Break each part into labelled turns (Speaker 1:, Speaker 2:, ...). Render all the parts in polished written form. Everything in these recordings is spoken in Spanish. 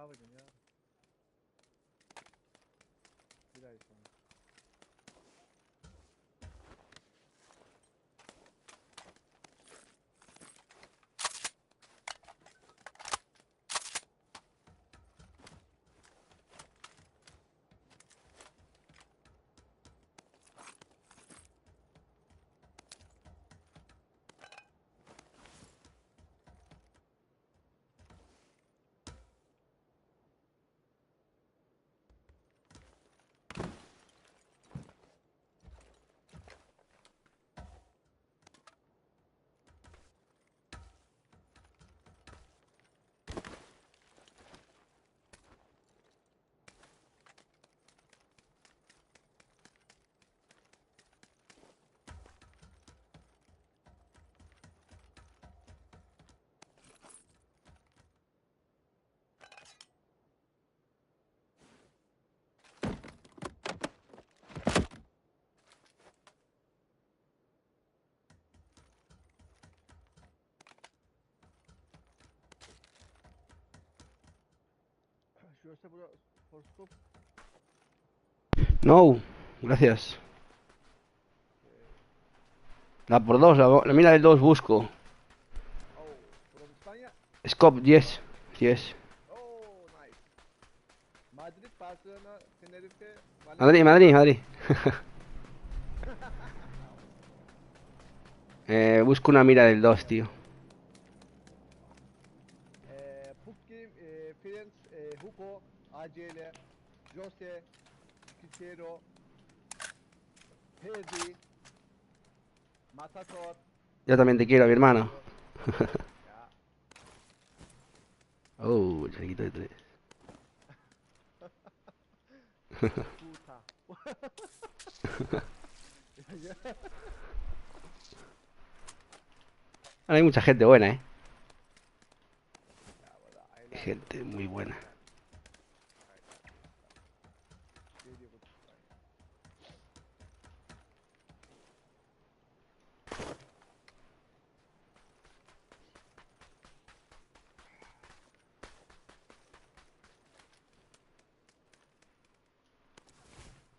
Speaker 1: yapacağım ya? Bir ay sonra. Yo sé por scope.
Speaker 2: No, gracias. La por dos, la mira del dos busco.
Speaker 1: Oh, from España.
Speaker 2: Scope, yes. Yes.
Speaker 1: Oh, nice. Madrid, Barcelona, Tenerife,
Speaker 2: Madrid,
Speaker 1: Valencia.
Speaker 2: Madrid, Madrid. Busco una mira del 2, tío.
Speaker 1: Pukki, Ferenc, Hugo, ACL, Jose, Kicero, Perdi, Matador.
Speaker 2: Yo también te quiero, mi hermano.
Speaker 1: Ya.
Speaker 2: Oh, el chiquito de 3.
Speaker 1: Puta.
Speaker 2: Hay mucha gente buena, ¿eh?
Speaker 1: Ya, bueno, I like
Speaker 2: Gente muy buena.
Speaker 1: Spain. Very good Spain.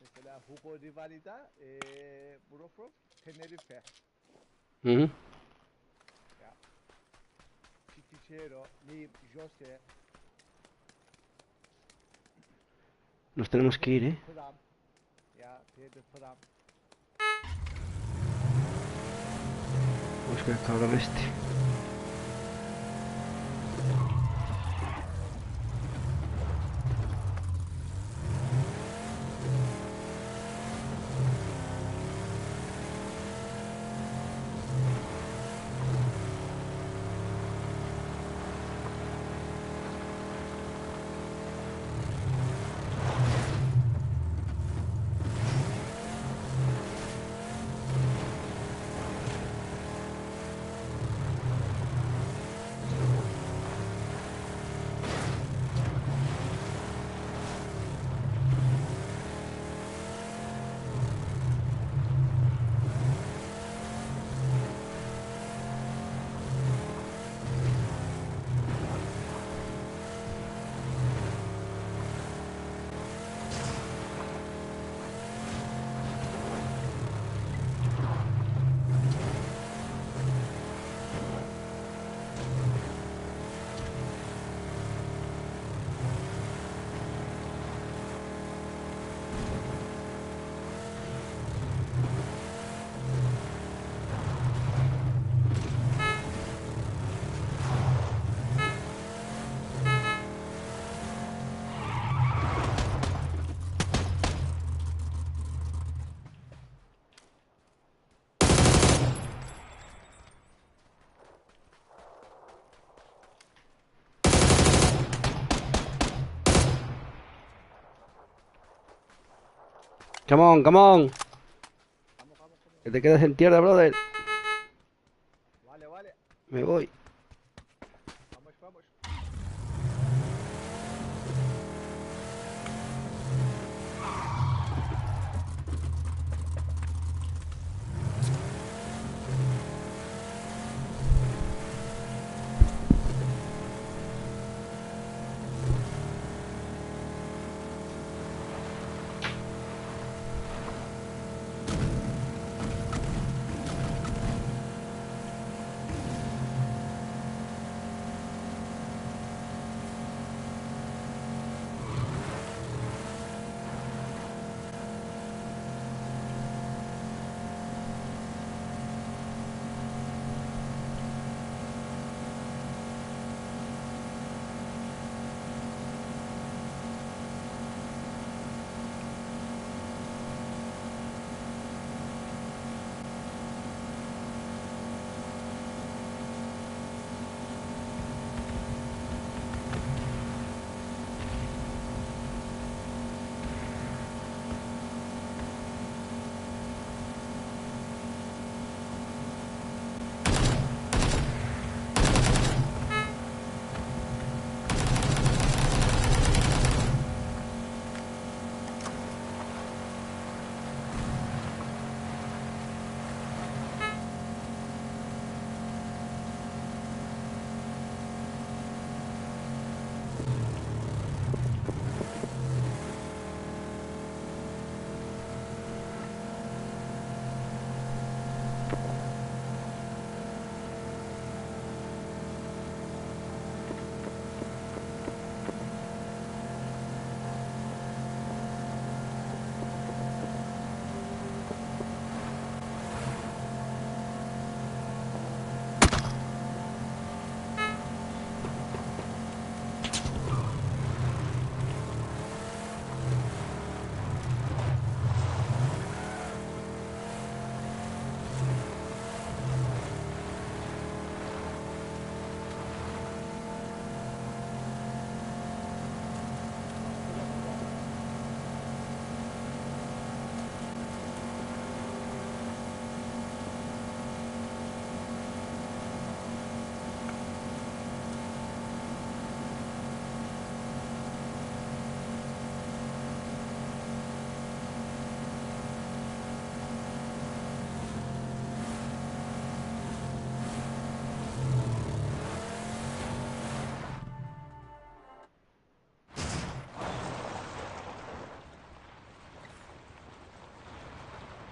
Speaker 1: Mesela Hugo Rivalida, Brofov, Tenerife.
Speaker 2: Ujú.
Speaker 1: Ya. Kicero, Lim, Jose,
Speaker 2: Nos tenemos que ir,
Speaker 1: Perdi,
Speaker 2: ¿eh?
Speaker 1: Pram. Ya, Perdi, Pram.
Speaker 2: Busca el cabrón este. Come on, come on.
Speaker 1: Vamos, vamos, vamos.
Speaker 2: Que te quedas en tierra, brother.
Speaker 1: Vale, vale.
Speaker 2: Me voy.
Speaker 1: Vamos, vamos.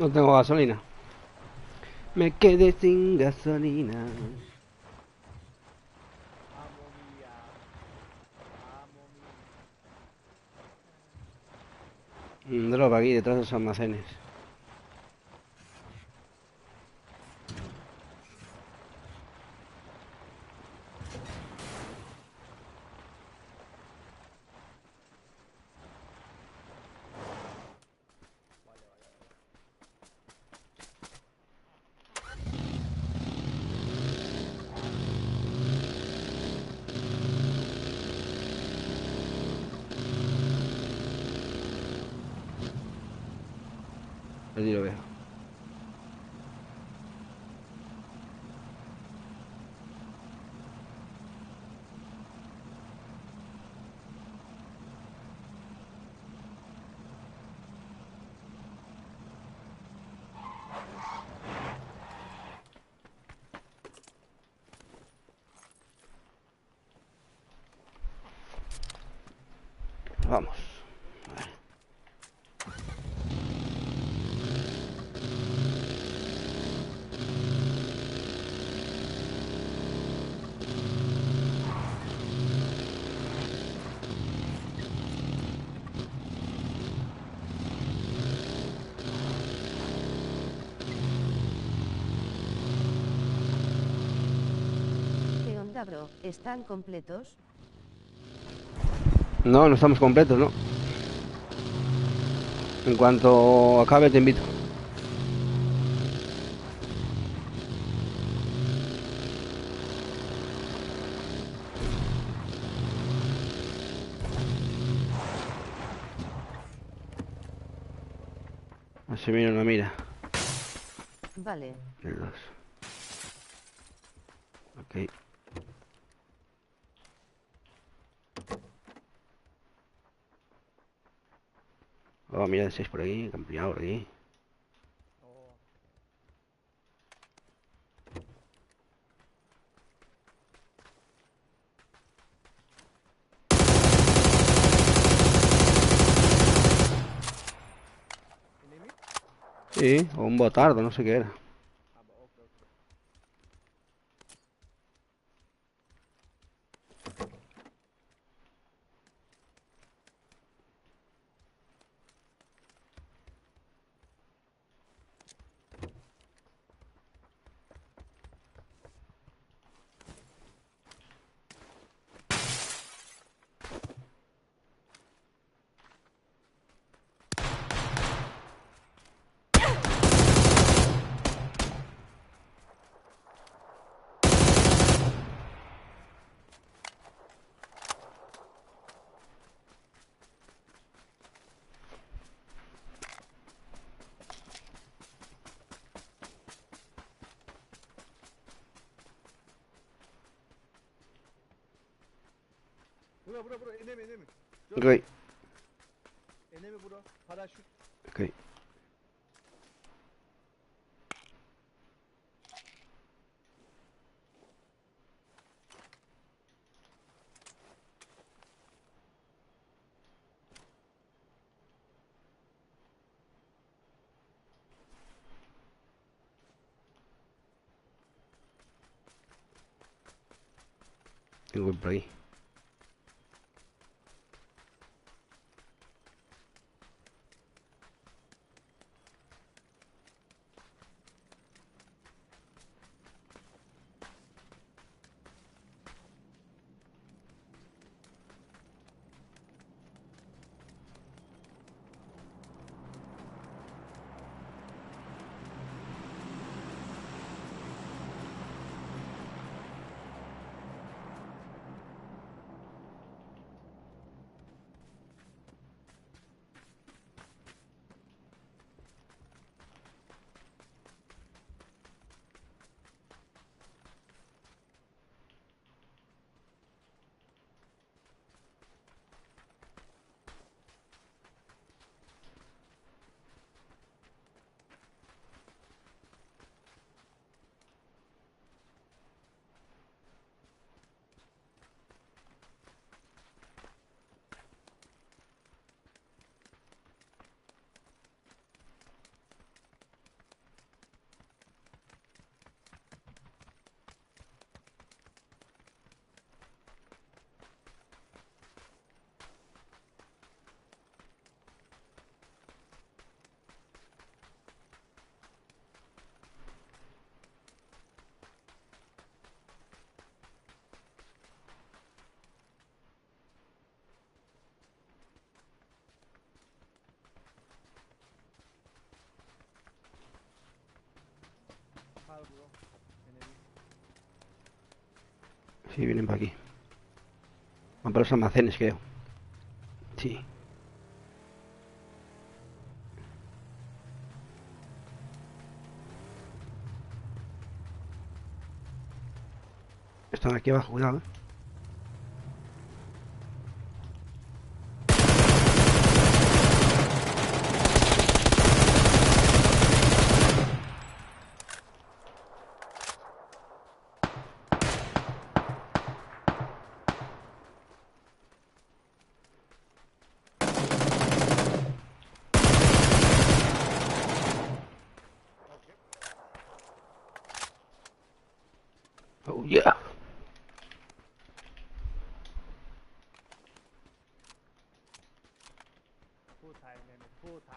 Speaker 2: No tengo gasolina. Me quedé sin gasolina.
Speaker 1: Amo mía. Amo mía.
Speaker 2: Droga aquí detrás de los almacenes.
Speaker 1: Vale, vale, vale.
Speaker 2: Allí lo veo. Vamos.
Speaker 3: ¿Qué onda, bro? ¿Están completos?
Speaker 2: No, no estamos completos, ¿no? En cuanto acabe te invito. Así viene una mira.
Speaker 3: Vale.
Speaker 2: El 2. Ok. Oh, mira el 6 por aquí, ampliado por aquí.
Speaker 1: Oh, enemy?
Speaker 2: Sí, o un botardo, no sé qué era.
Speaker 1: Ah, ok, ok. Bro, enemy.
Speaker 2: Ok,
Speaker 1: Gördün. Enemy bro. Paraşüt.
Speaker 2: ok. Tengo que ir por ahí.
Speaker 1: bajado, bro. Enemy.
Speaker 2: Sí, vienen para aquí. Van para los almacenes, creo. Sí. Están aquí abajo, cuidado, Oh, yeah.
Speaker 1: Puta enemy, puta.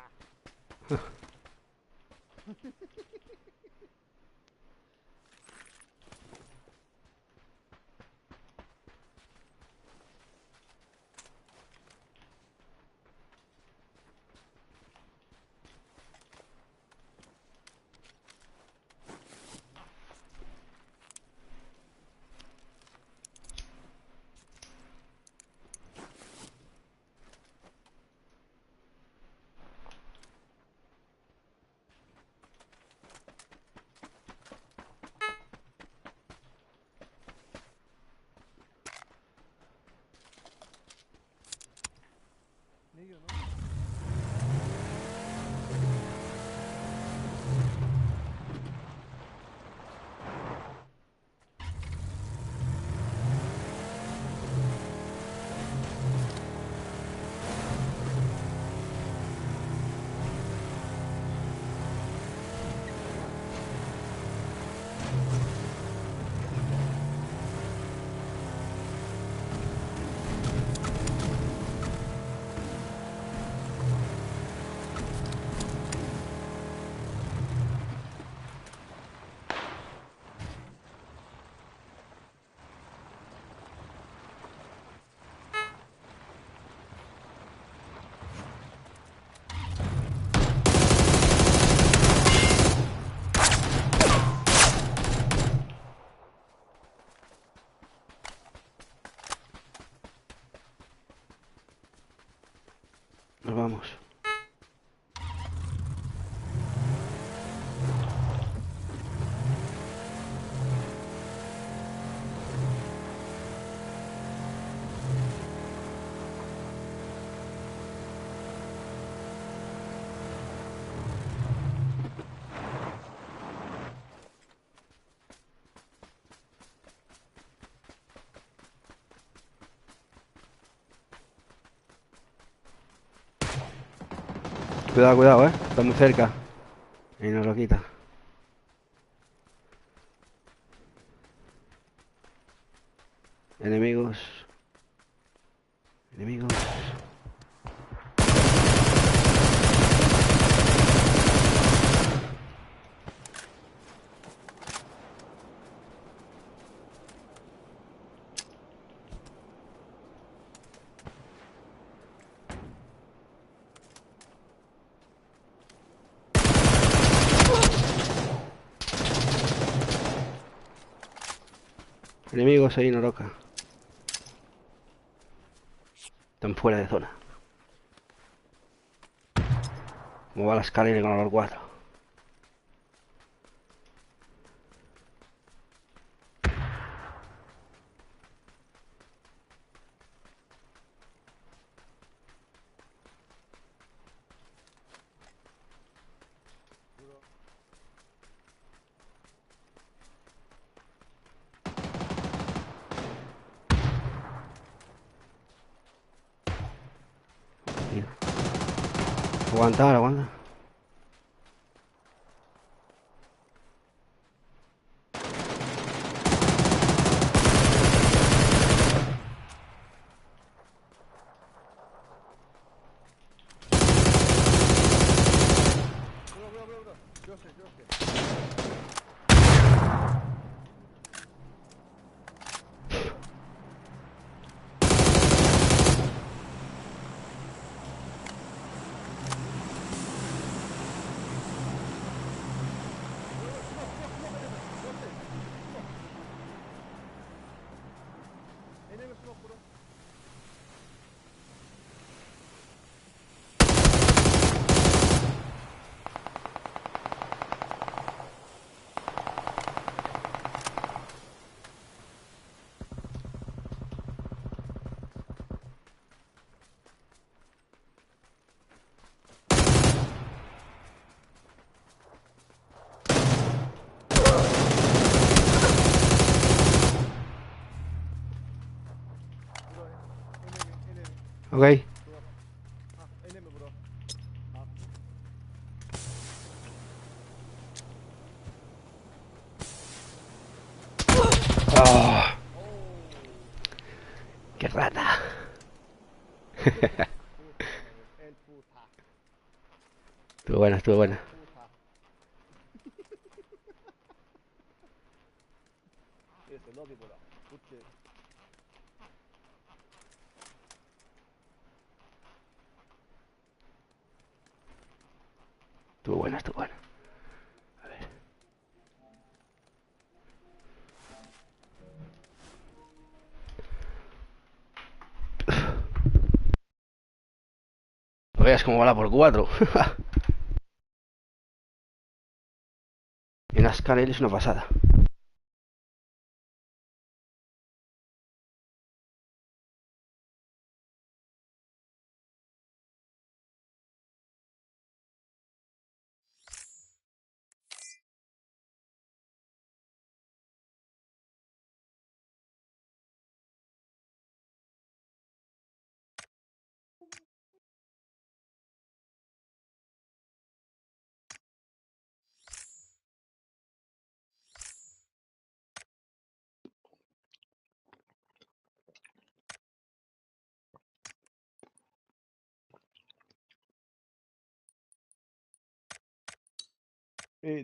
Speaker 1: Ne diyorsun oğlum?
Speaker 2: Nos vamos. Cuidado, cuidado, está muy cerca. Y nos lo quita. Enemigos. Enemigos. Enemigos ahí en Oroca. Están fuera de zona. Como va la escalera con los 4.
Speaker 1: Bro.
Speaker 2: Aguanta, aguanta.
Speaker 1: Bro. Yo sé. smoke, bro. Bro, enemy.
Speaker 2: Ok.
Speaker 1: Bro. Enemy, bro. Ah.
Speaker 2: Oh,
Speaker 1: Oh.
Speaker 2: qué rata.
Speaker 1: Puta, el puta.
Speaker 2: Estuvo buena, estuvo buena.
Speaker 1: Puta. Ese lobby, bro. Puta.
Speaker 2: Estuvo buena, estuvo buena. No veas cómo va por 4. En Ascarel es una pasada.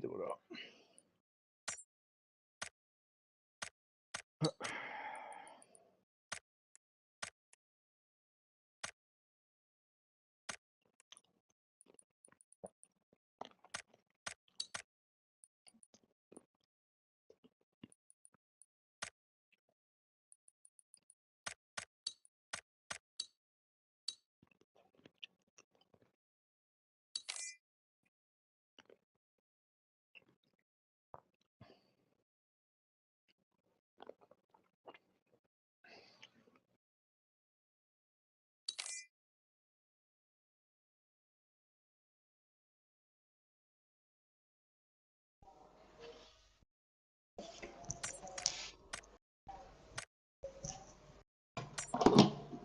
Speaker 1: Bro.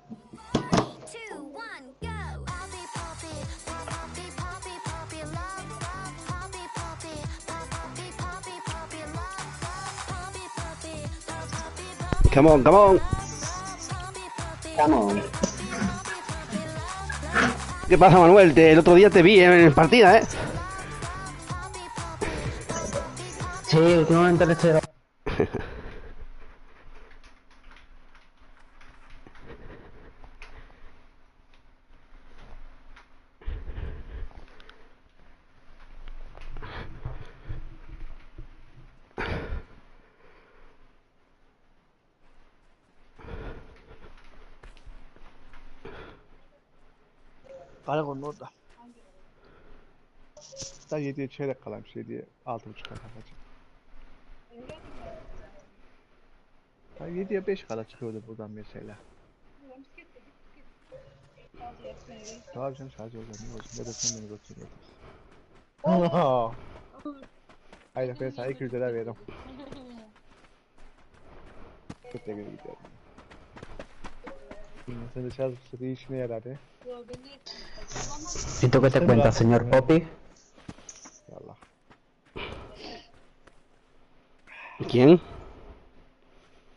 Speaker 4: Two, one, go! Poppy, poppy, poppy, poppy, poppy, love, love, poppy, poppy, poppy, poppy, poppy, love, love, poppy, poppy, poppy, poppy,
Speaker 2: Come on, come on.
Speaker 4: poppy, poppy,
Speaker 5: Come on.
Speaker 4: poppy, love, love,
Speaker 2: ¿Qué pasa, Manuel? El otro día te vi en partida, ¿eh?
Speaker 4: poppy, poppy,
Speaker 5: Sí, últimamente le estoy dando.
Speaker 1: Karagon orada. Daha 7'ye çeyrek kalaymış. 7'ye 6.5'a takacak. Daha 7'ye 5 kala çıkıyordu buradan mesela. Tabii canım şarj olacak. Ne olsun? Ne de sen beni götürüyordun. Hayır ben sana 200 lira veririm. Kötü günü gidiyorum. Sen de çalışırsa işine yarar ya.
Speaker 5: ¿Y tú qué te cuentas, señor Poppy?
Speaker 1: Yallah.
Speaker 2: ¿Quién?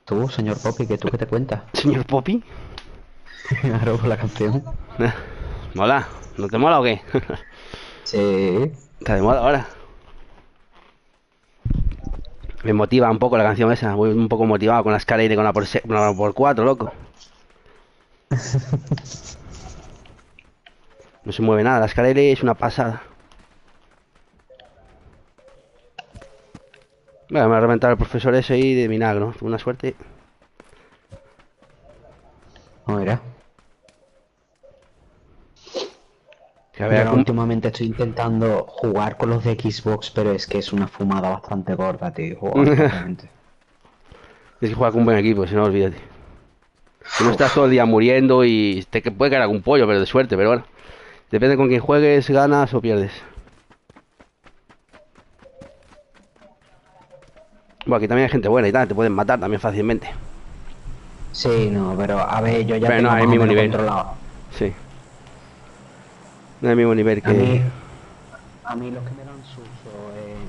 Speaker 5: Tú, señor Poppy, ¿tú qué te cuentas?
Speaker 2: ¿Señor Poppy?
Speaker 5: Claro, por la canción.
Speaker 2: ¿Mola? ¿No te mola o qué?
Speaker 5: Sí.
Speaker 2: Está de moda ahora. Me motiva un poco la canción esa. Voy un poco motivado con la escalera y con la por 4, loco. No se mueve nada. La escalera es una pasada. Bueno, me ha reventado el profesor ese ahí de milagro. Tuve una suerte.
Speaker 5: No era.
Speaker 2: Que a ver,
Speaker 5: Yo últimamente estoy intentando jugar con los de Xbox, pero es que es una fumada bastante gorda, tío. Juego bastante gente.
Speaker 2: tienes que jugar con un buen equipo, si no, olvídate. Si no estás todo el día muriendo y te puede caer algún pollo, pero de suerte, pero bueno. Depende con quién juegues, ganas o pierdes. Bueno, aquí también hay gente buena y tal, te pueden matar también fácilmente.
Speaker 5: Sí, no, pero a ver, yo ya
Speaker 2: Pero no
Speaker 5: tengo
Speaker 2: hay el
Speaker 5: más o
Speaker 2: mismo
Speaker 5: menos
Speaker 2: nivel.
Speaker 5: controlado.
Speaker 2: Sí. No hay el mismo nivel
Speaker 5: A
Speaker 2: que...
Speaker 5: mí, a mí los que me dan susto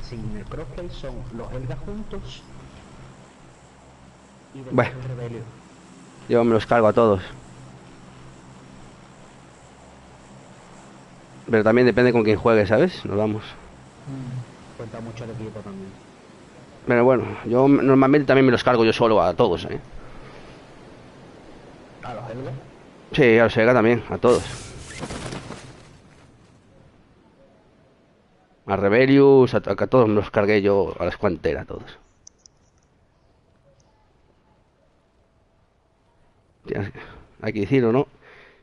Speaker 5: sin el crossplay son los Helga juntos y
Speaker 2: Bueno,
Speaker 5: después el Rebellion.
Speaker 2: yo me los cargo a todos. Pero también depende con quién juegues, ¿sabes? Nos vamos.
Speaker 5: Cuenta mucho el equipo también.
Speaker 2: Pero bueno, yo normalmente también me los cargo yo solo a todos, ¿eh?
Speaker 5: ¿A los Helga?
Speaker 2: Sí, a los Sega también, a todos. A Rebellius, a todos me los cargué yo a la escuantera, a todos. Hay que decirlo, ¿no?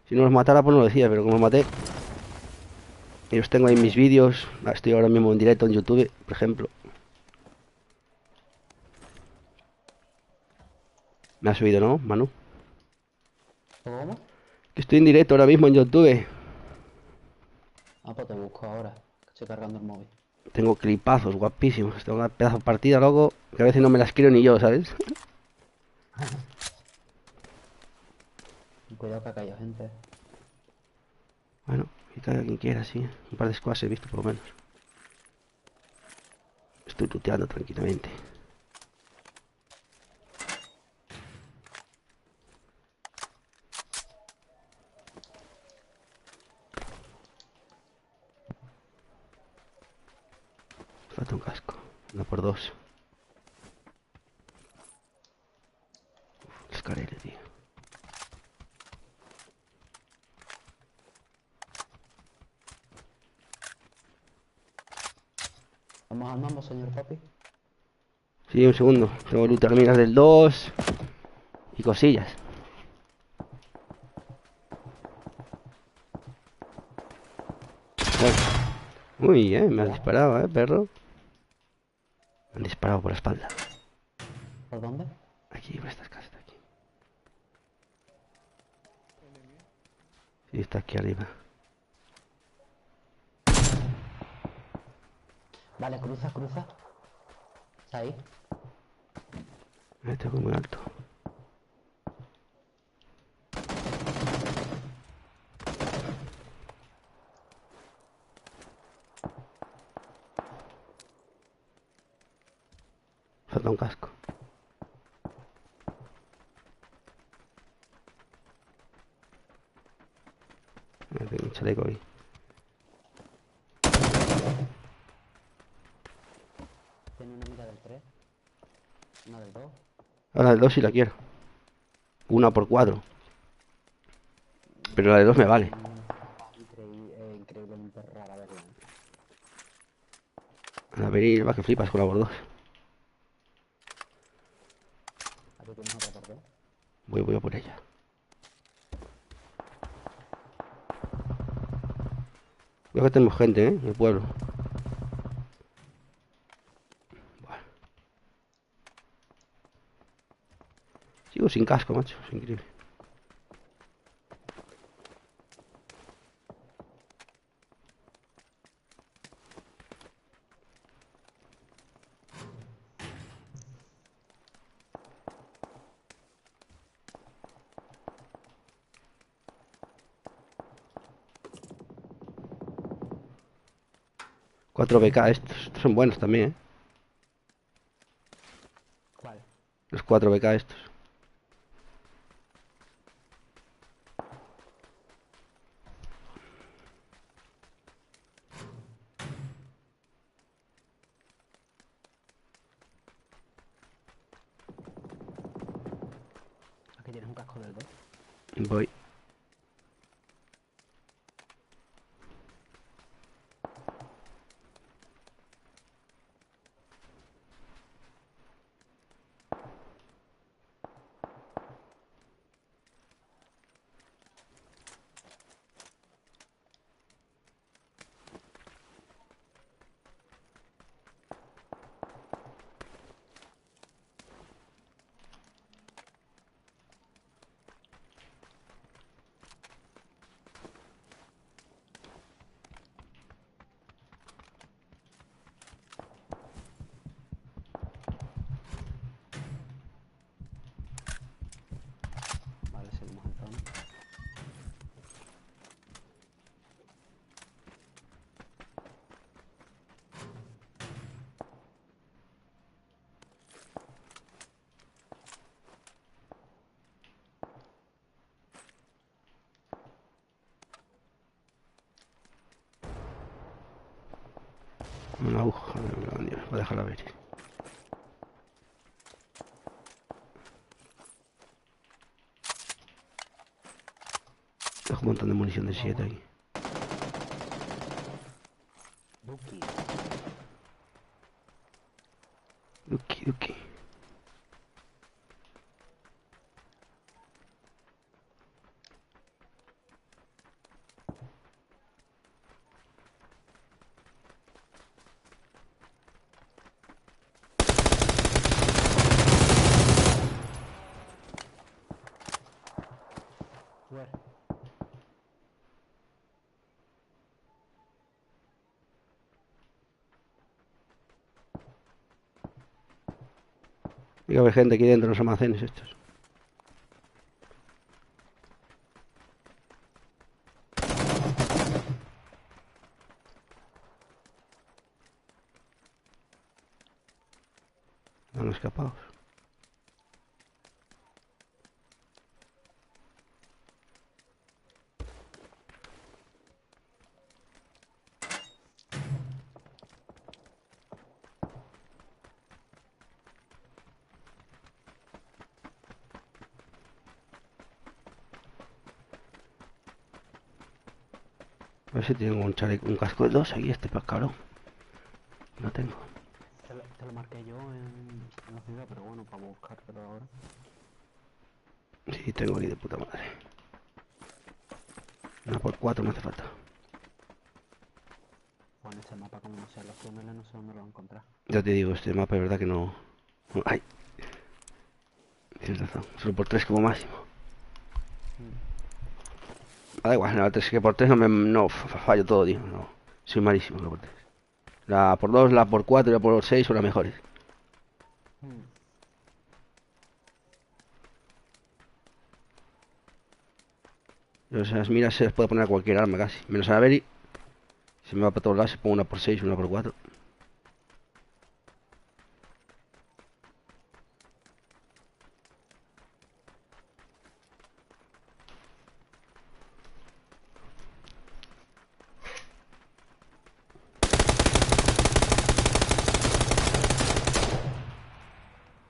Speaker 2: Si no los matara, pues no lo decía, pero como los maté. Y los tengo ahí en mis vídeos. Estoy ahora mismo en directo en YouTube, por ejemplo. Me ha subido, ¿no, Manu?
Speaker 5: ¿Cómo?
Speaker 2: Que estoy en directo ahora mismo en YouTube.
Speaker 5: Ah, pues te busco ahora, que estoy cargando el móvil.
Speaker 2: Tengo clipazos guapísimos. Tengo una pedazo de partida, loco, que a veces no me las quiero ni yo, ¿sabes?
Speaker 5: Cuidado que acá hay gente.
Speaker 2: Bueno, que caiga quien quiera, sí. Un par de squads he visto, por lo menos. Estoy tuteando tranquilamente. Falta un casco. Uno por dos. Escarele, tío.
Speaker 5: ¿Vamos al mambo, señor papi?
Speaker 2: Sí, un segundo. Tengo lutaminas del 2 y cosillas. Bueno. Uy, me has disparado, perro. Me han disparado por la espalda.
Speaker 5: ¿Por dónde?
Speaker 2: Aquí, por estas casas de aquí. Sí, está aquí arriba.
Speaker 5: Vale, cruza, cruza. ¿Está ahí?
Speaker 2: Tengo muy alto. Falta un casco. Tengo un chaleco ahí.
Speaker 5: Tiene una mira del 3, una del 2.
Speaker 2: Ahora del 2 sí la quiero. Una por 4. Pero la de 2 me vale.
Speaker 5: Increíblemente rara verla.
Speaker 2: A venir, va que flipas con la por 2.
Speaker 5: Aquí tienes otra por 2.
Speaker 2: Voy a por ella. Veo que tenemos gente, en el pueblo. Bueno. Sigo sin casco, macho. Es increíble. Cuatro BK, estos son buenos también,
Speaker 5: ¿Cuál?
Speaker 2: Los 4 BK estos.
Speaker 5: Aquí tienes un casco del 2.
Speaker 2: Voy. Una aguja, Dios, voy a dejarla ver. Dejo un montón de munición de 7 aquí.
Speaker 5: Duki.
Speaker 2: Duki, Duki.
Speaker 5: Where?
Speaker 2: Digo, hay gente aquí dentro de los almacenes estos. Han escapado. A ver si tengo un chaleco, un casco de 2 aquí, este cabrón. No tengo.
Speaker 5: Te lo marqué yo en la ciudad, pero bueno, para buscártelo ahora.
Speaker 2: Sí, tengo aquí de puta madre. Una por 4 me hace falta.
Speaker 5: Bueno, ese mapa como no sé, los túneles no sé dónde lo voy a encontrar.
Speaker 2: Ya te digo, este mapa es verdad que no... ¡Ay! Tienes razón, solo por 3 como máximo. Da igual, la 3 que por 3 no me... No, fallo todo, tío. No, soy malísimo la por 3. La por 2, la por 4 y la por 6 son las mejores. Yo esas miras se les puede poner a cualquier arma casi. Menos a la Berry. Si me va para todos lados, se pongo una por 6 y una por 4.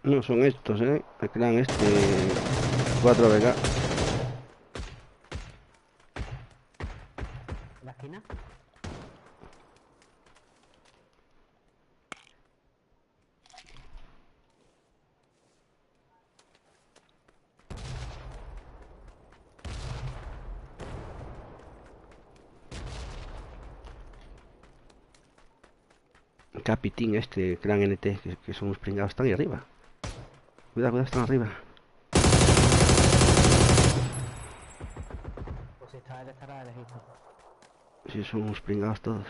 Speaker 2: No son estos, el clan este 4BK.
Speaker 5: ¿La esquina?
Speaker 2: Capitín este, clan NT, que son unos pringados, están ahí arriba. Cuidado, cuidado, están arriba.
Speaker 5: Pues si está él estará elegido.
Speaker 2: Sí, son unos pringados todos.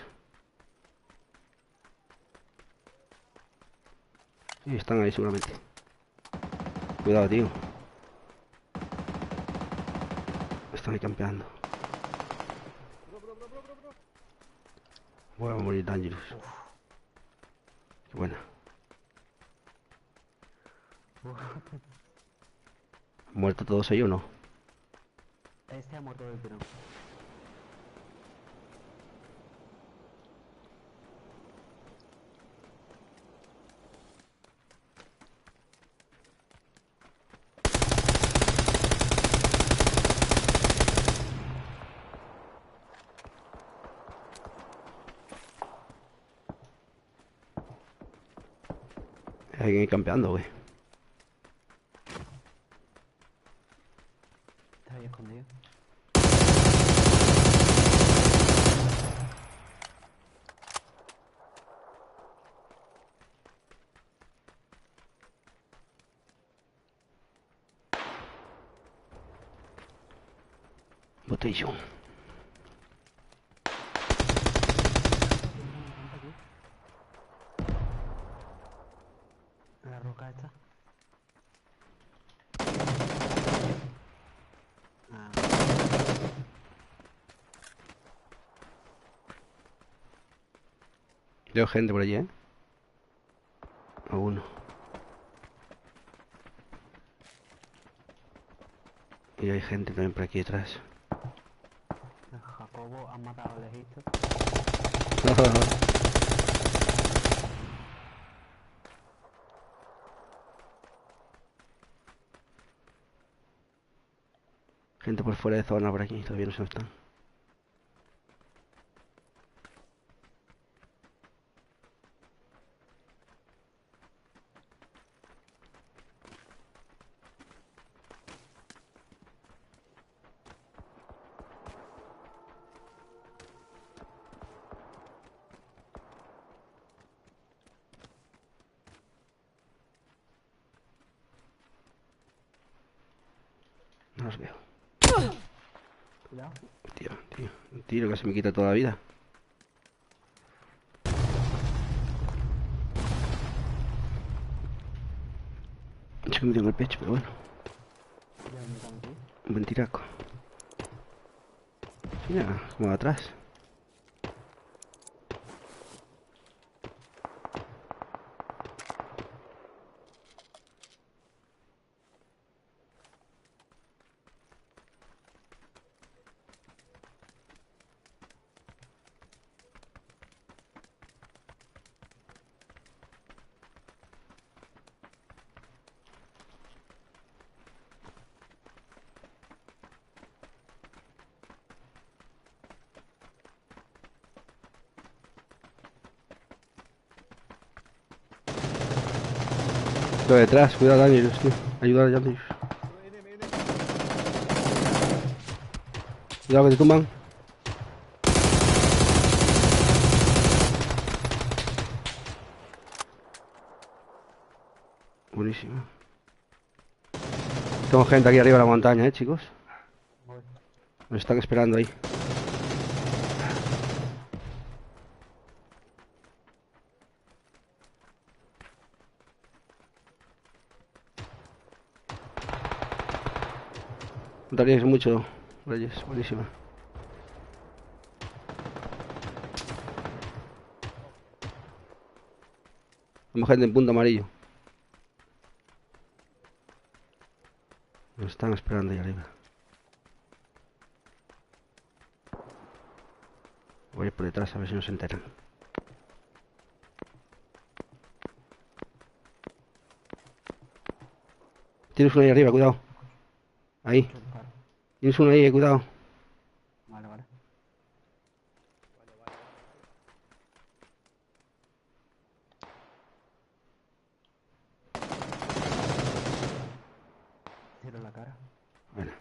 Speaker 2: Sí, están ahí seguramente. Cuidado, tío. Están ahí campeando. Voy a morir Dangerous. Qué buena. ¿Han muerto todos ellos o no?
Speaker 5: Este ha muerto del tirón.
Speaker 2: Hay alguien ahí campeando, güey.
Speaker 5: Está ahí escondido.
Speaker 2: Botellón.
Speaker 5: En la roca esta. Ah,
Speaker 2: Veo gente por allí, A uno. Y hay gente también por aquí detrás.
Speaker 5: Jacobo ha matado al Egipto.
Speaker 2: Gente por fuera de zona por aquí, todavía no se están. No los veo.
Speaker 1: Cuidado.
Speaker 2: Tío, un tiro que se me quita toda la vida. Es que me dio en el pecho, pero bueno.
Speaker 1: Ya me están aquí.
Speaker 2: Un buen tiraco. Mira, como va atrás. Estoy detrás, cuidado Daniel, tío. Ayuda a Daniel. Cuidado que te tumban. Buenísimo. Tengo gente aquí arriba de la montaña, chicos.
Speaker 1: Voy.
Speaker 2: Nos están esperando ahí. No tardáis mucho, Reyes. Buenísima. Tenemos gente en punto amarillo. Nos están esperando ahí arriba. Voy a ir por detrás a ver si nos enteran. Tienes uno ahí arriba, cuidado. Ahí.
Speaker 1: Quiero buscar.
Speaker 2: Tienes uno ahí, cuidado.
Speaker 1: Vale, vale. Tiro en la cara.
Speaker 2: Bueno,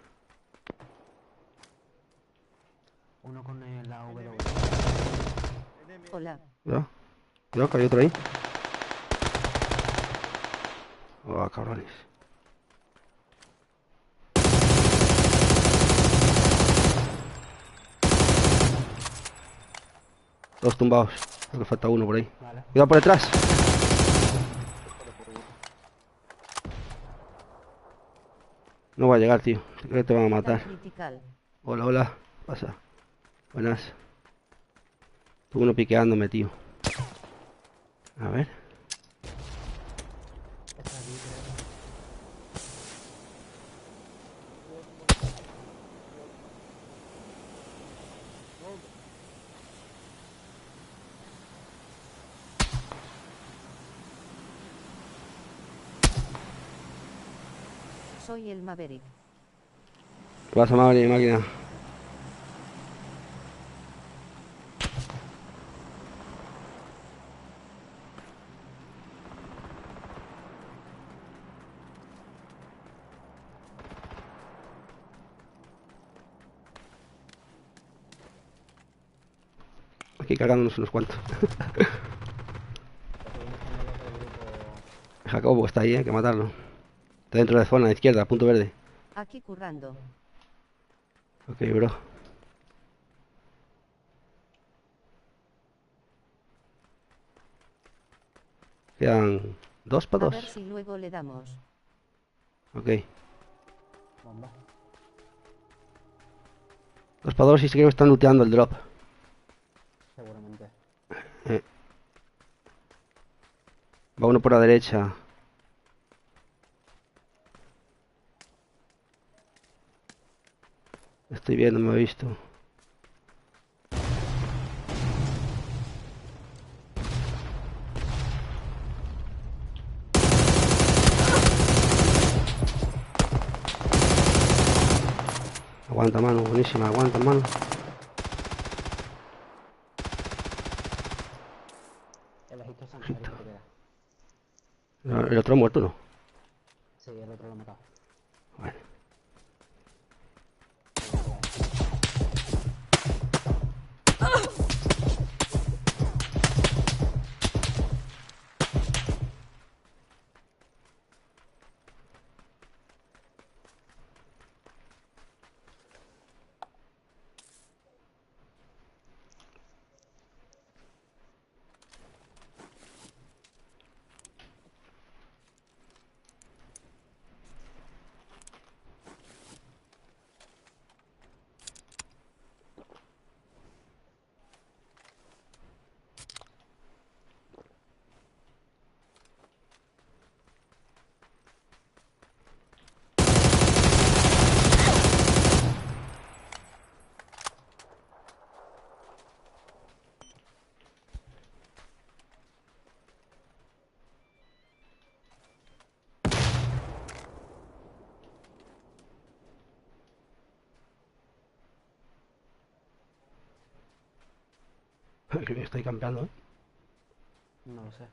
Speaker 1: Uno con la W.
Speaker 3: Hola.
Speaker 2: cuidado. Cuidado, que hay otro ahí. Oh, cabrones. Dos tumbados. Creo que falta uno por ahí.
Speaker 1: Vale.
Speaker 2: Cuidado por detrás. No va a llegar, tío. Creo que te van a matar.
Speaker 3: Critical.
Speaker 2: Hola, hola. ¿Qué pasa? Buenas. Tuve uno piqueándome, tío. A ver.
Speaker 1: Está aquí, creo.
Speaker 3: Soy el Maverick.
Speaker 2: ¿Qué pasa, madre máquina? Aquí cargándonos unos cuantos. Jacobo está ahí, hay que matarlo. Está dentro de la zona, a la izquierda, punto verde.
Speaker 3: Aquí currando.
Speaker 2: Ok, bro. Quedan dos
Speaker 3: A
Speaker 2: para
Speaker 3: ver
Speaker 2: dos.
Speaker 3: si luego le damos.
Speaker 2: Ok.
Speaker 1: Bomba.
Speaker 2: Dos para dos y creo que están looteando el drop.
Speaker 1: Seguramente.
Speaker 2: Va uno por la derecha. Estoy viendo, me he visto. Aguanta, mano, buenísima, aguanta, mano.
Speaker 5: El ojito sanitario que te queda.
Speaker 2: El otro muerto, ¿no?
Speaker 5: Sí, el otro lo he matado.
Speaker 2: Bueno. Que me estoy campeando, ¿eh?
Speaker 5: No lo sé.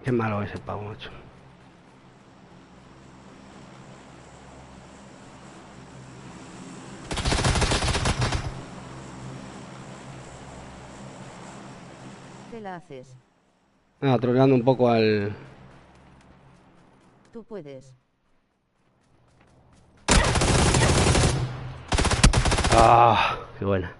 Speaker 2: Qué malo es el pavo, macho.
Speaker 3: Te la haces.
Speaker 2: Ah, troleando un poco al...
Speaker 3: Tú puedes.
Speaker 2: Ah, qué buena.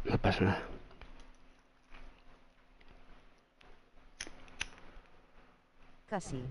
Speaker 2: No pasa nada.
Speaker 3: Casi.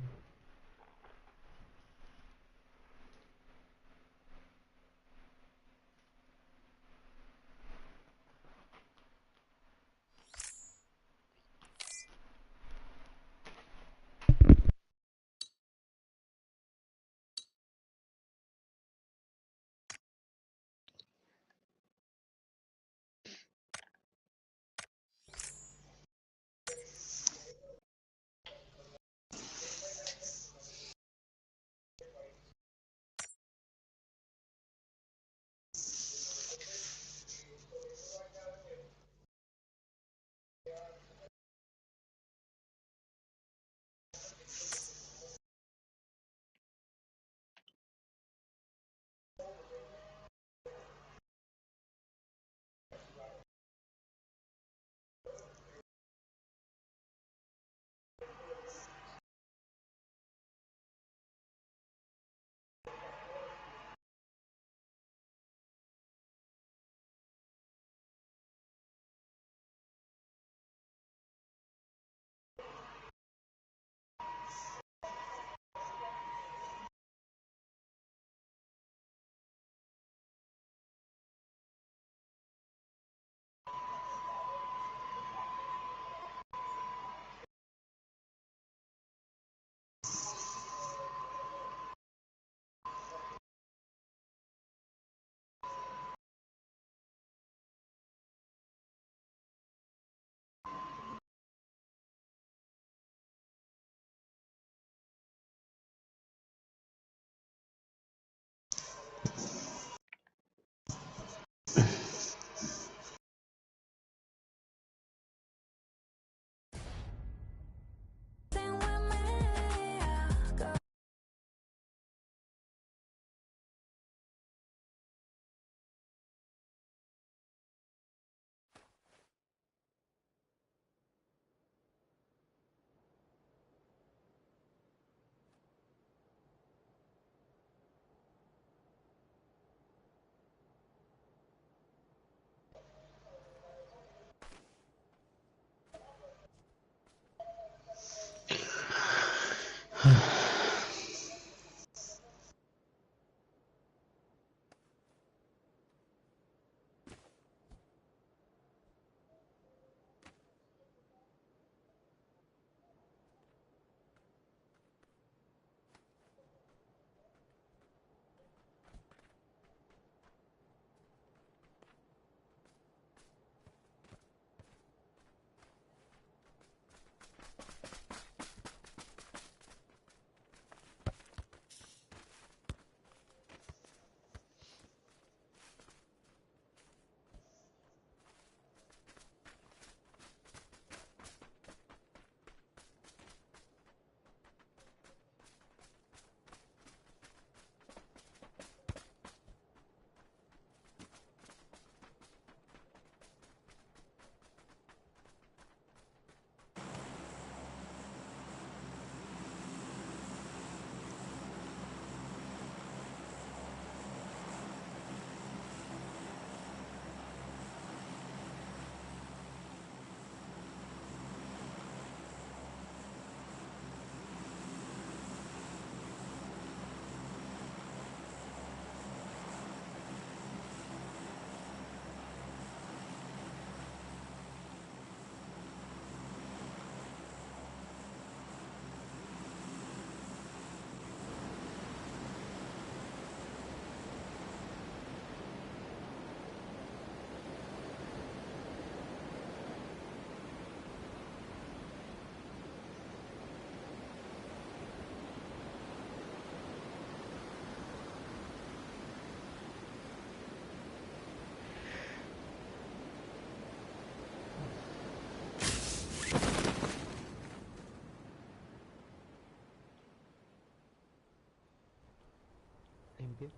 Speaker 5: limpio.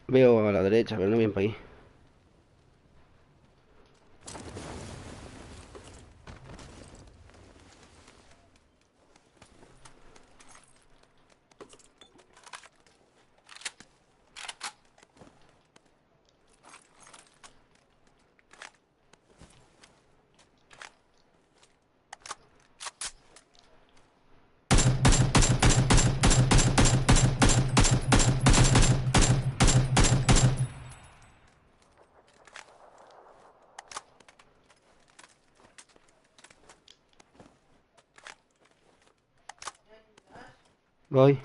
Speaker 2: Veo a la derecha, pero no bien para ahí. Voy.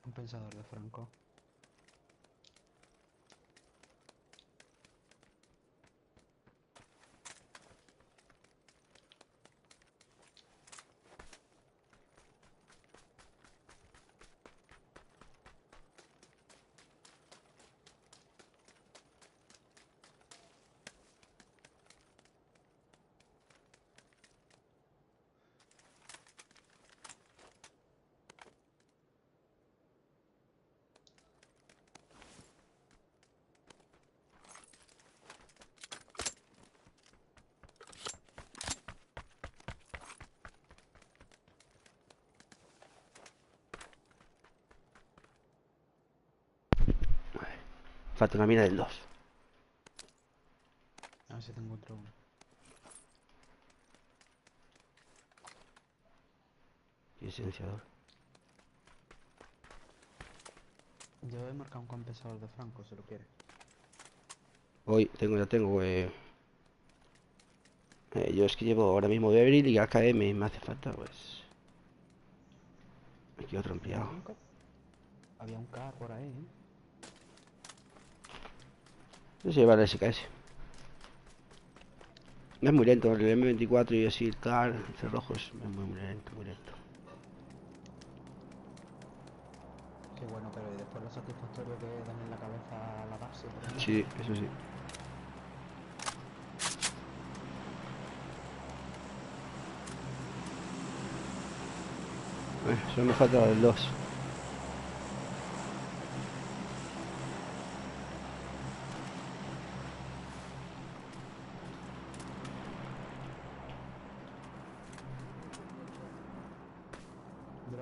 Speaker 5: Un pensador de Franco.
Speaker 2: Falta una mina del 2.
Speaker 5: A ver si te encuentro uno.
Speaker 2: Y el silenciador.
Speaker 5: Yo he marcado un compensador de Franco, si lo quieres.
Speaker 2: Hoy ya tengo. Yo es que llevo ahora mismo Beryl y AKM. Me hace falta, pues. Aquí otro ampliado.
Speaker 5: Había un K por ahí, ¿eh?
Speaker 2: No sé llevar el SKS. No es muy lento, el M24 y así el CAR, el cerrojo es muy lento, muy lento.
Speaker 5: Qué bueno, pero y después lo satisfactorio que es darle en la cabeza a la base, por ejemplo.
Speaker 2: Sí, eso sí. Solo me falta el 2.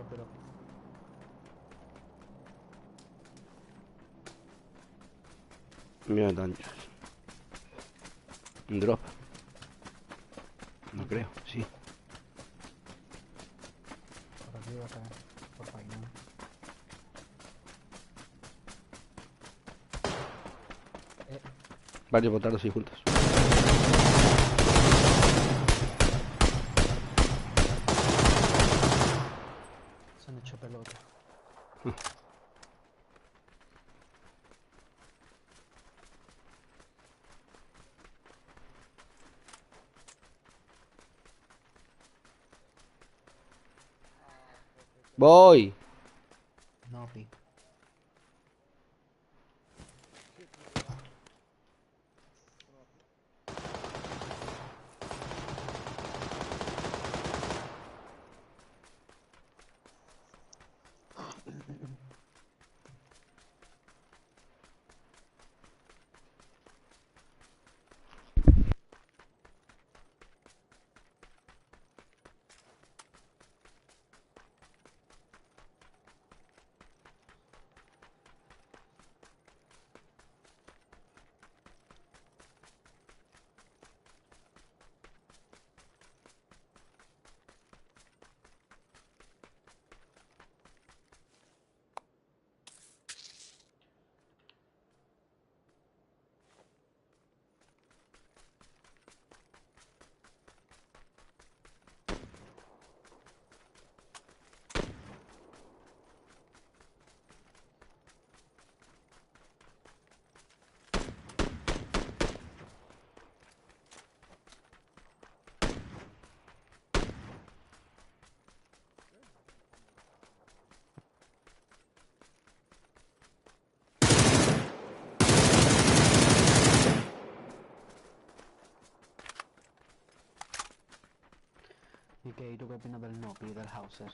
Speaker 5: Drop.
Speaker 2: Mira daños. Un drop. No creo, sí.
Speaker 5: Por aquí va a caer. Por ahí, ¿no?
Speaker 2: Varios botados así juntos.
Speaker 5: Se han hecho pelota.
Speaker 2: ¡Voy!
Speaker 5: No, pi. ¿Y qué? ¿Y tú qué opinas del Nopi y del Hauser?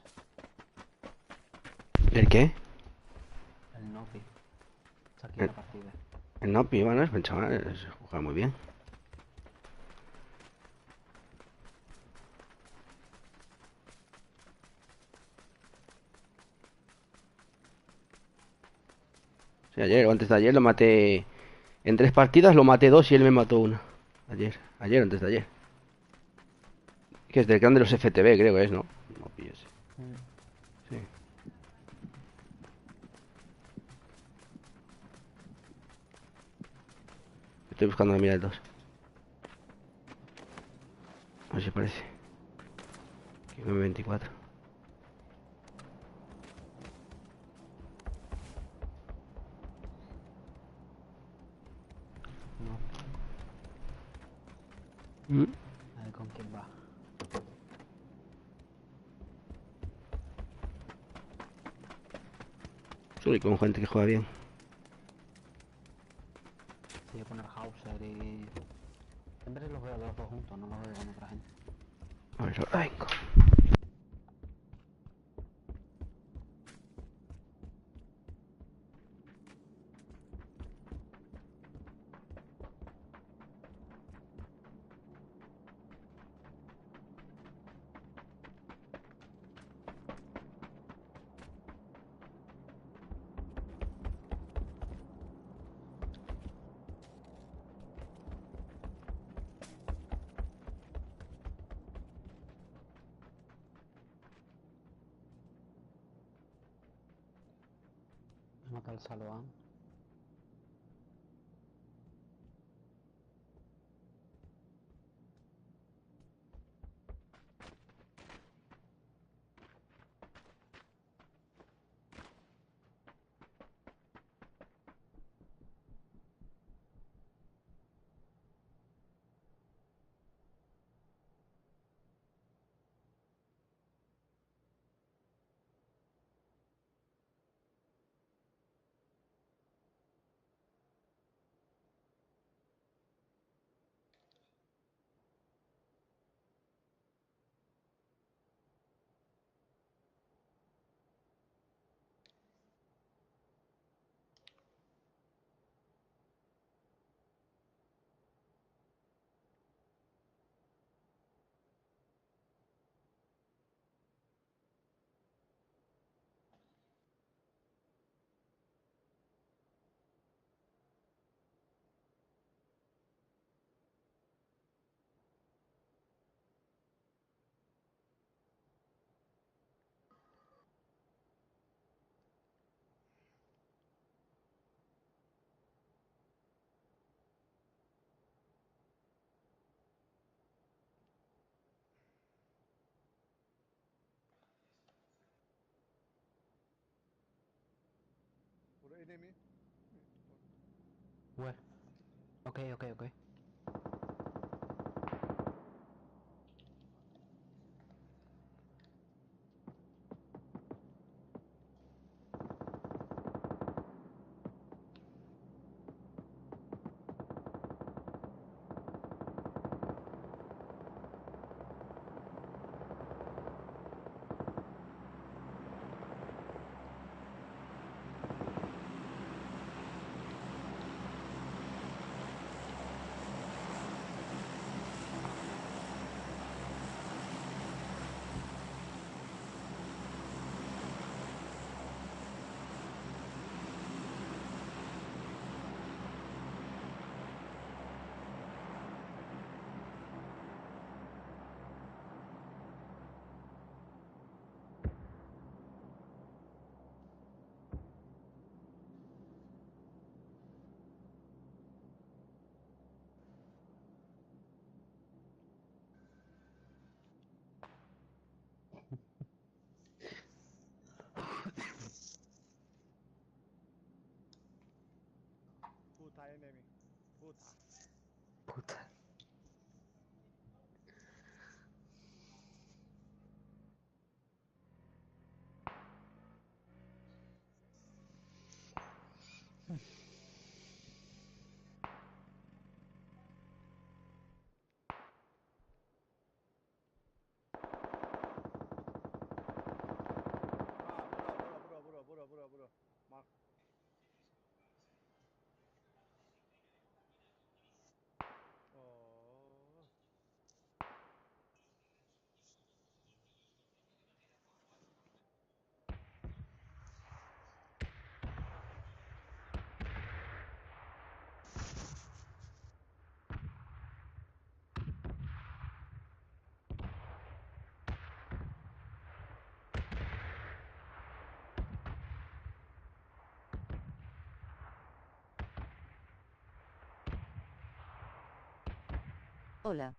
Speaker 2: ¿El qué?
Speaker 5: El Nopi. Está aquí
Speaker 2: El-
Speaker 5: en la partida.
Speaker 2: El Nopi, bueno, es buen chaval, juega muy bien. Sí, ayer o antes de ayer lo maté. En 3 partidas lo maté 2 y él me mató una. Ayer o antes de ayer. Que es del clan de los FTB, creo que es, ¿no? Nopi ese.
Speaker 5: Mm.
Speaker 2: Sí. Estoy buscando la mira del 2. A ver si aparece. Aquí M24.
Speaker 5: No.
Speaker 2: Mm.
Speaker 5: A ver con quién va.
Speaker 2: Solo con gente que juega bien.
Speaker 5: Sí, voy a poner Hauser y... Siempre los veo los dos juntos, no los veo con otra gente.
Speaker 2: A ver, ahora vengo.
Speaker 5: Me mata el Saloán.
Speaker 1: For enemy.
Speaker 5: Where? Ok, ok, ok.
Speaker 1: Puta enemy. Puta.
Speaker 5: Puta.
Speaker 3: Hola.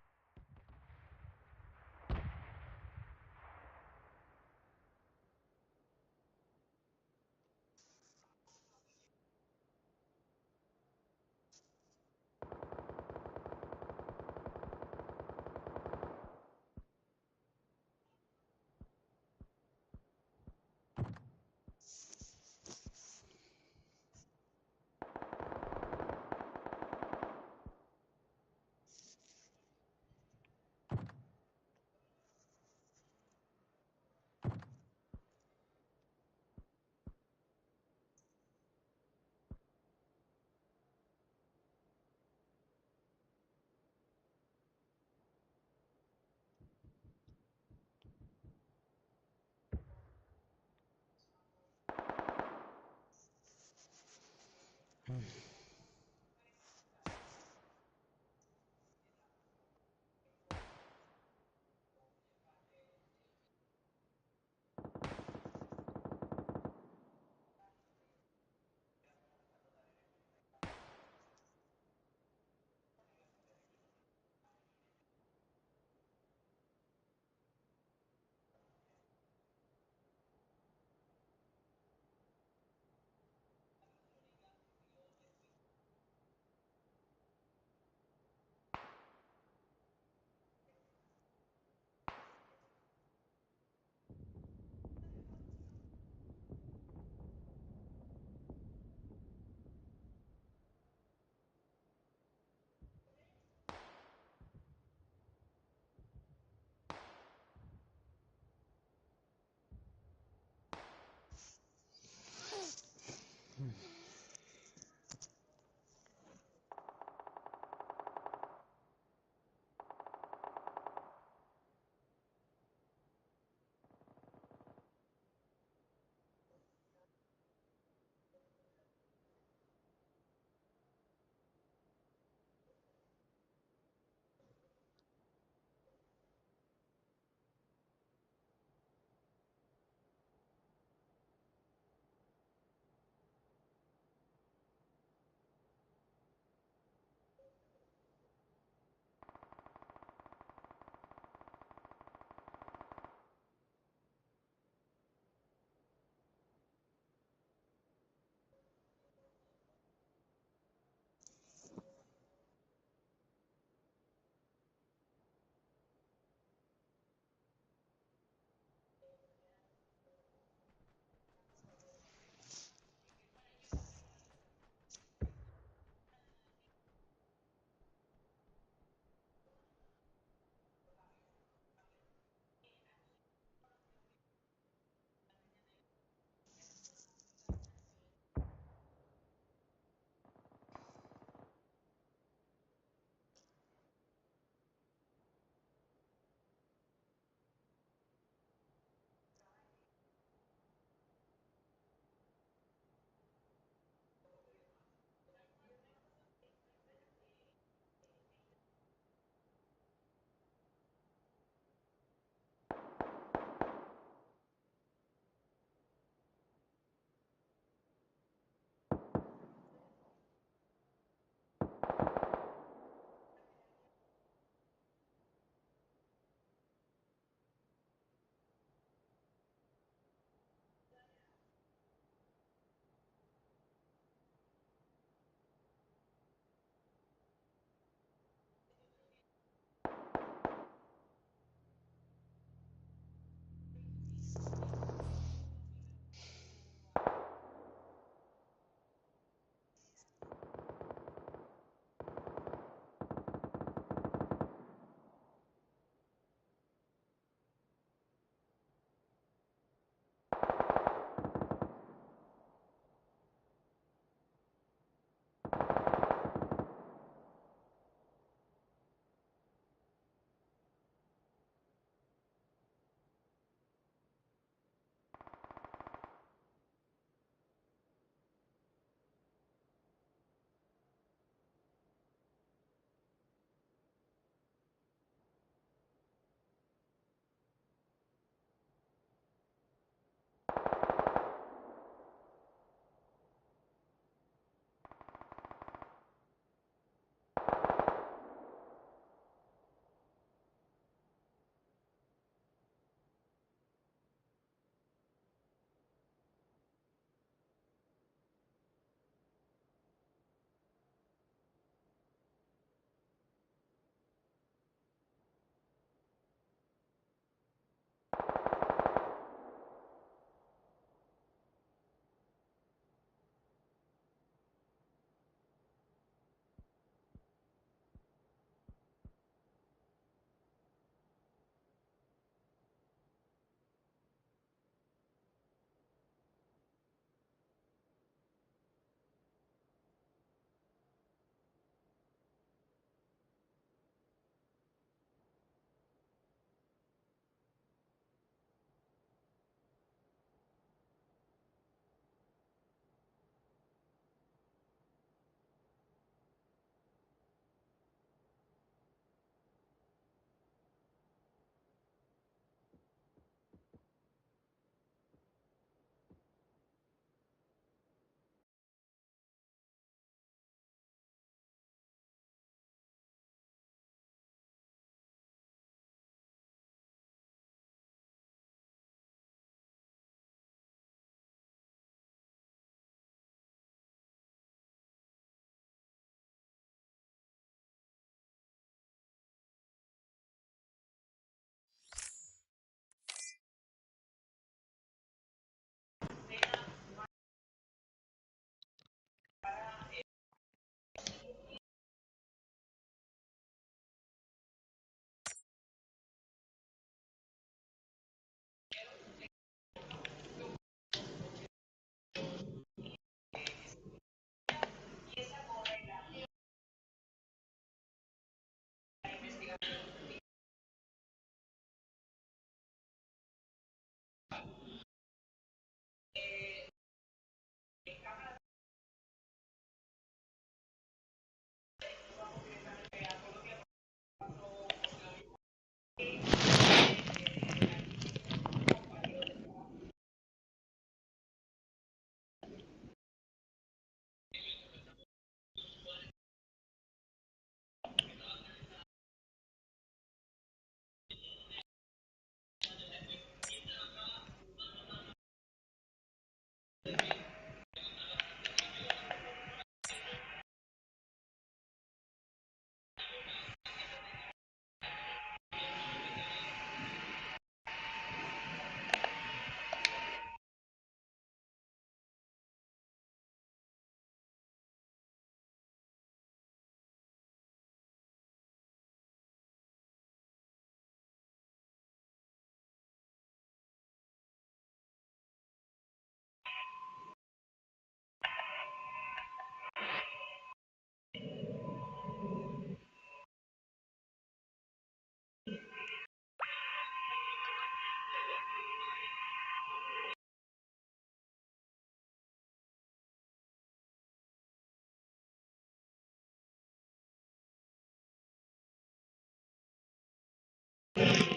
Speaker 3: Y.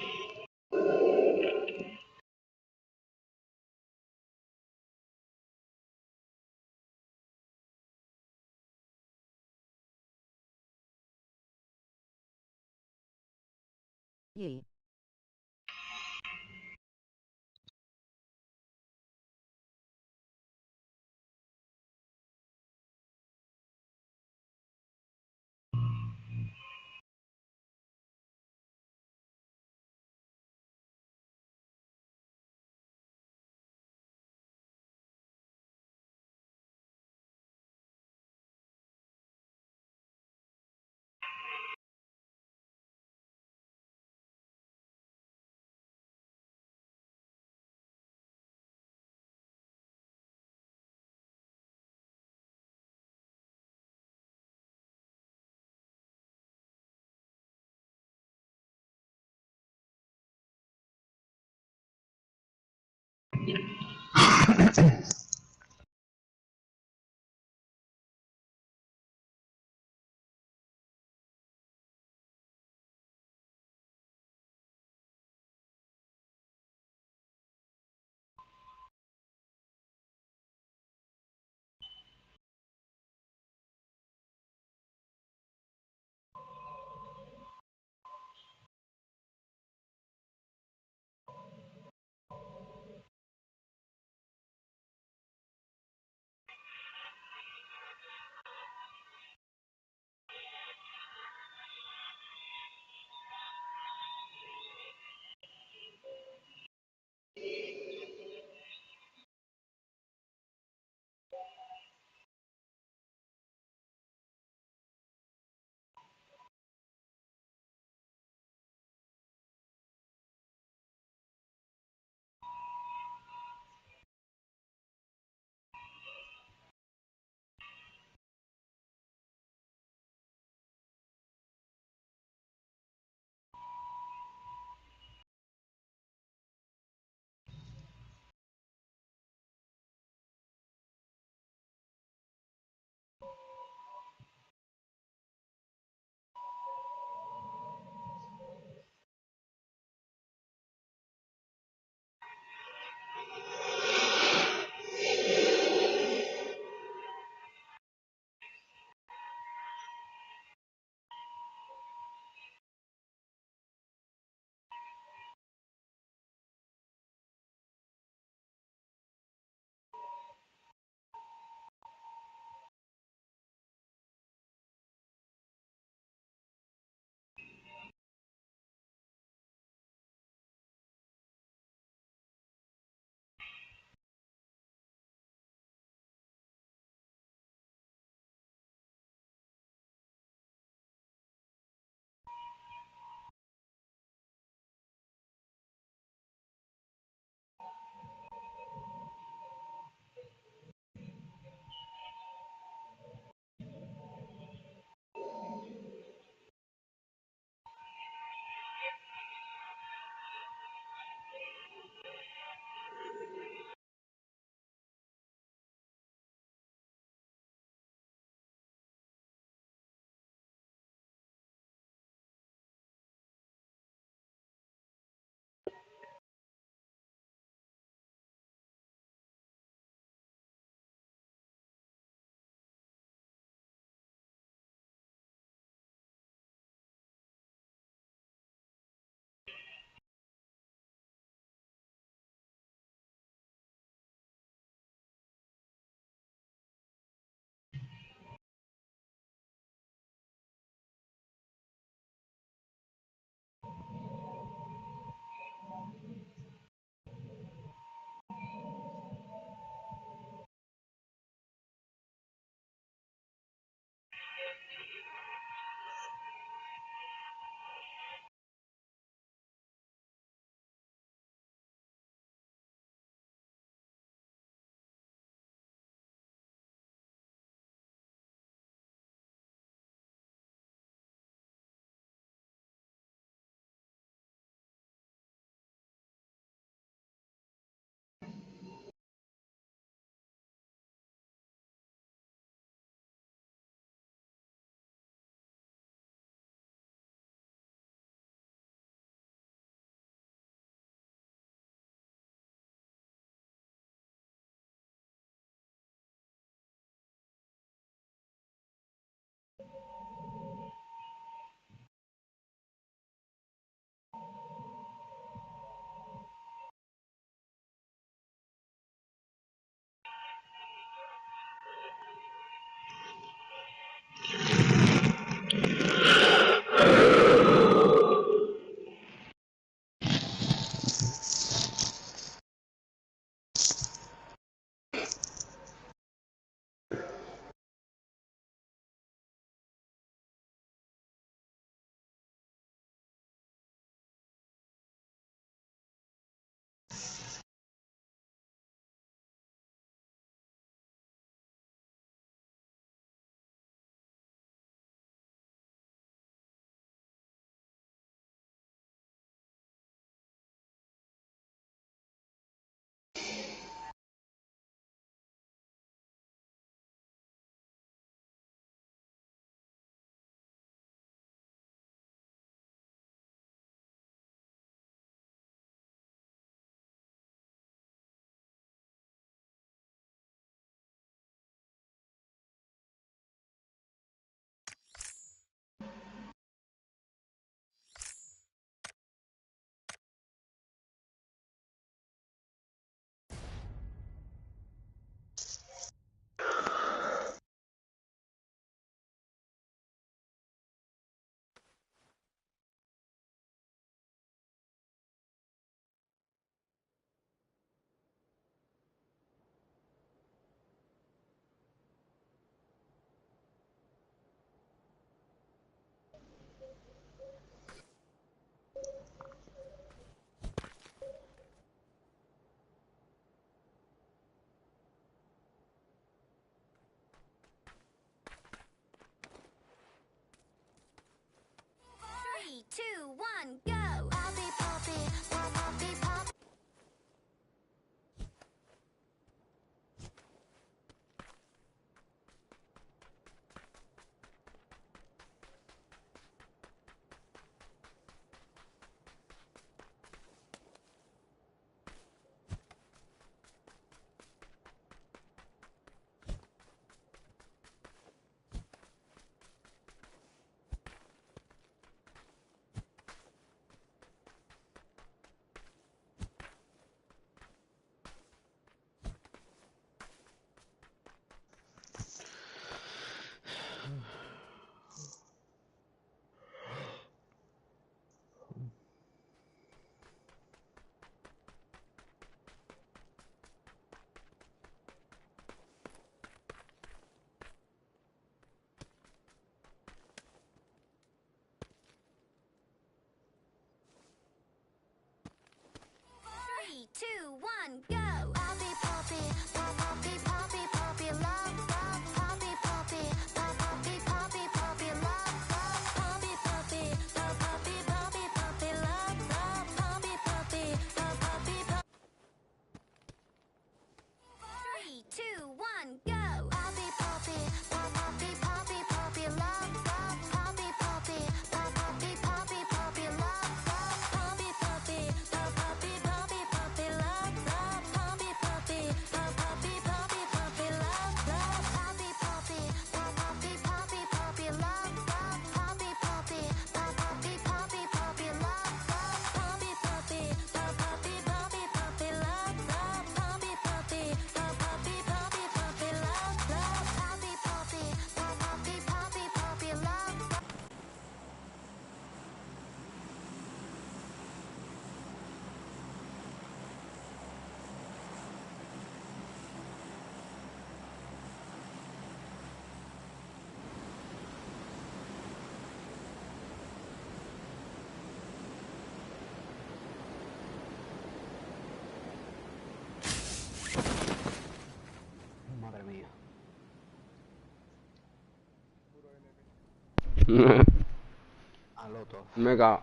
Speaker 5: A loto.
Speaker 2: Me cago.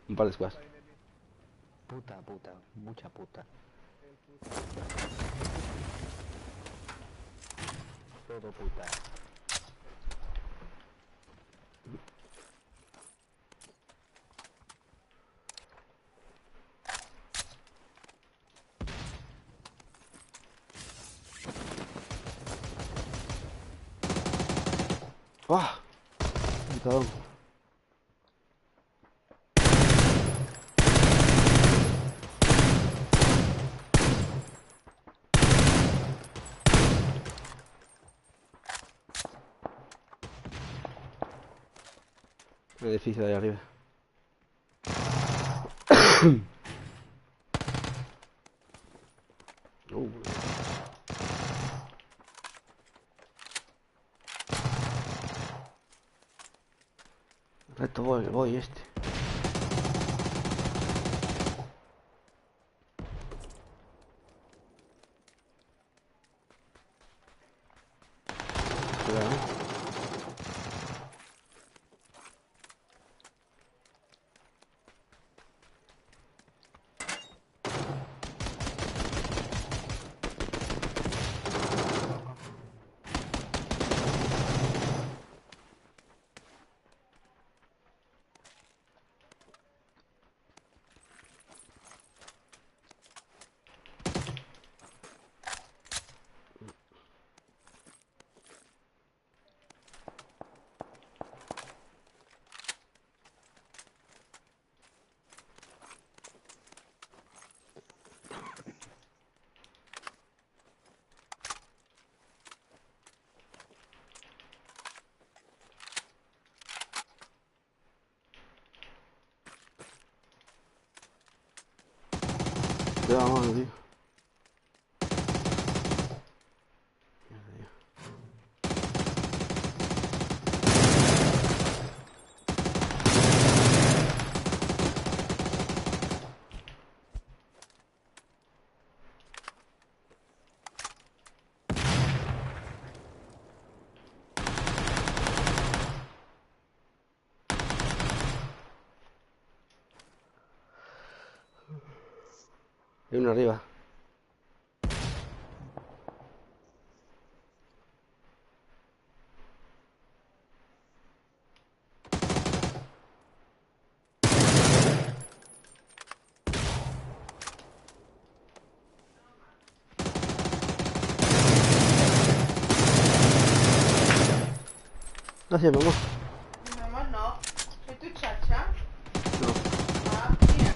Speaker 2: Un par de squads.
Speaker 5: Puta, puta, mucha puta. Todo puta.
Speaker 2: ¡Ah! Ay, cabrón. El edificio de ahí arriba. Uh. Reto voy este. Cuidado, ¿eh? Cuidado, mano, tío. Hay uno arriba. Gracias, mamá.
Speaker 6: Mi amor, no. Soy tu chacha.
Speaker 2: No.
Speaker 6: Ah, mira.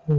Speaker 4: Three,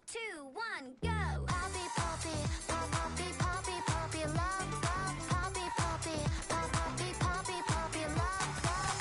Speaker 4: two, one, go! Poppy, poppy, poppy, poppy, poppy, love, love, poppy, poppy, poppy, poppy, poppy, love, love,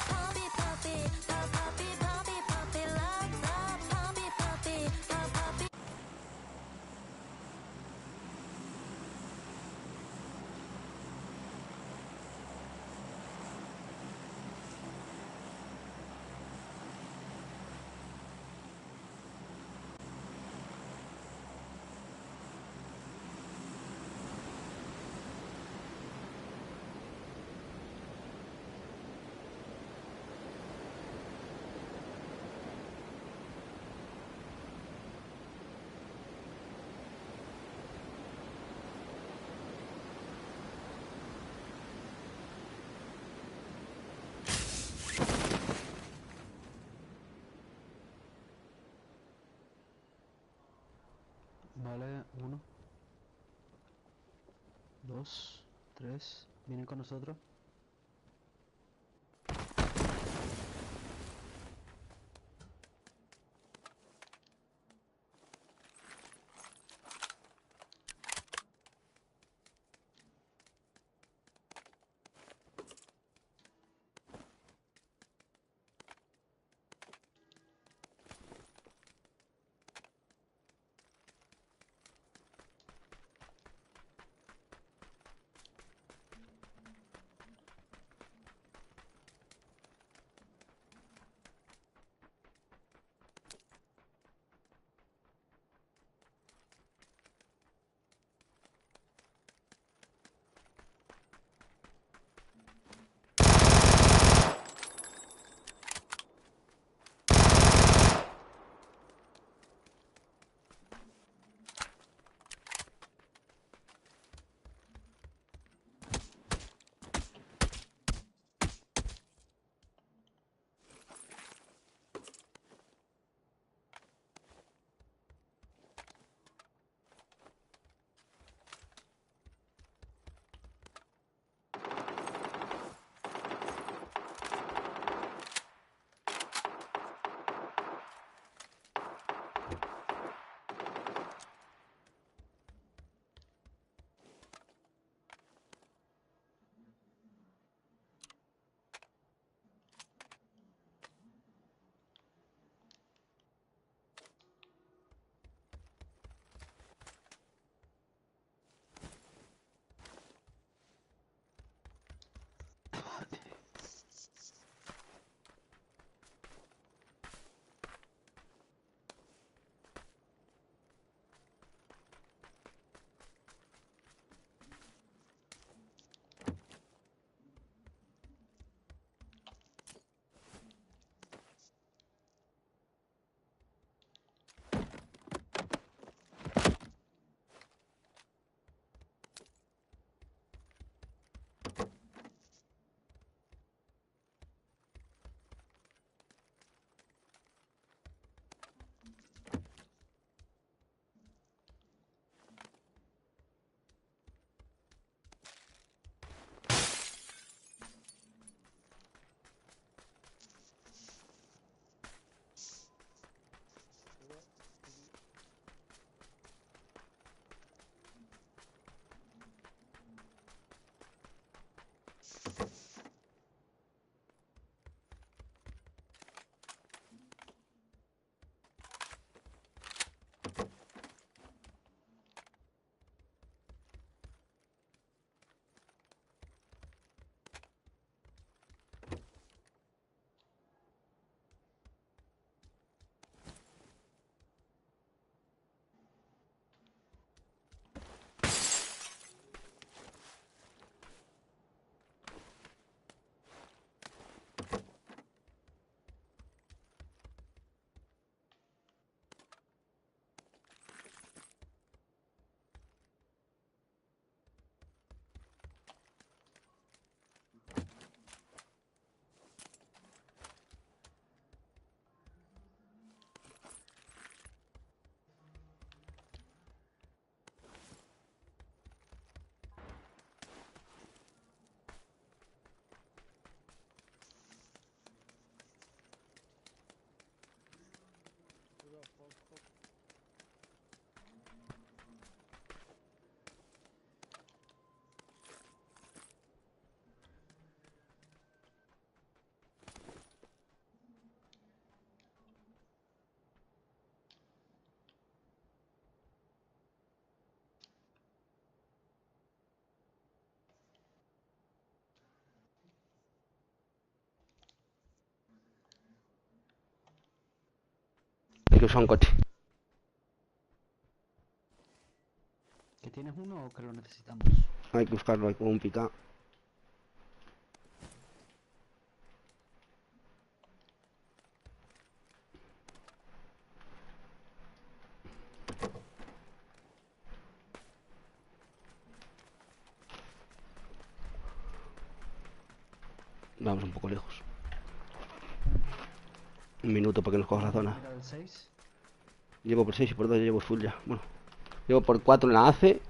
Speaker 7: 2, 3. Vienen con nosotros.
Speaker 2: Hay que usar un coche.
Speaker 7: ¿Que tienes uno o que lo necesitamos?
Speaker 2: Hay que buscarlo, hay como un pica. Vamos un poco lejos. Un minuto para que nos coja la zona.
Speaker 7: Mira el 6.
Speaker 2: Llevo por 6 y por 2 llevo full ya. Bueno, llevo por 4 en la AC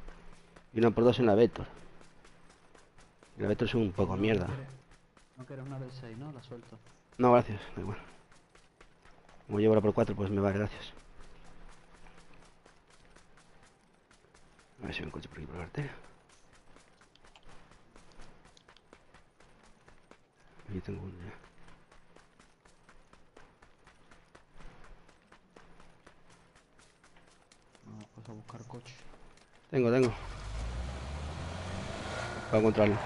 Speaker 2: y una por 2 en la Vector. El Vector es un poco mierda.
Speaker 7: No quieres una del 6, ¿no? La suelto.
Speaker 2: No, gracias, da igual. Como llevo la por 4, pues me vale, gracias. A ver si hay un coche por aquí por la carretera. Aquí tengo uno ya.
Speaker 7: Vamos pues a buscar coche.
Speaker 2: Tengo. Voy a encontrarlo.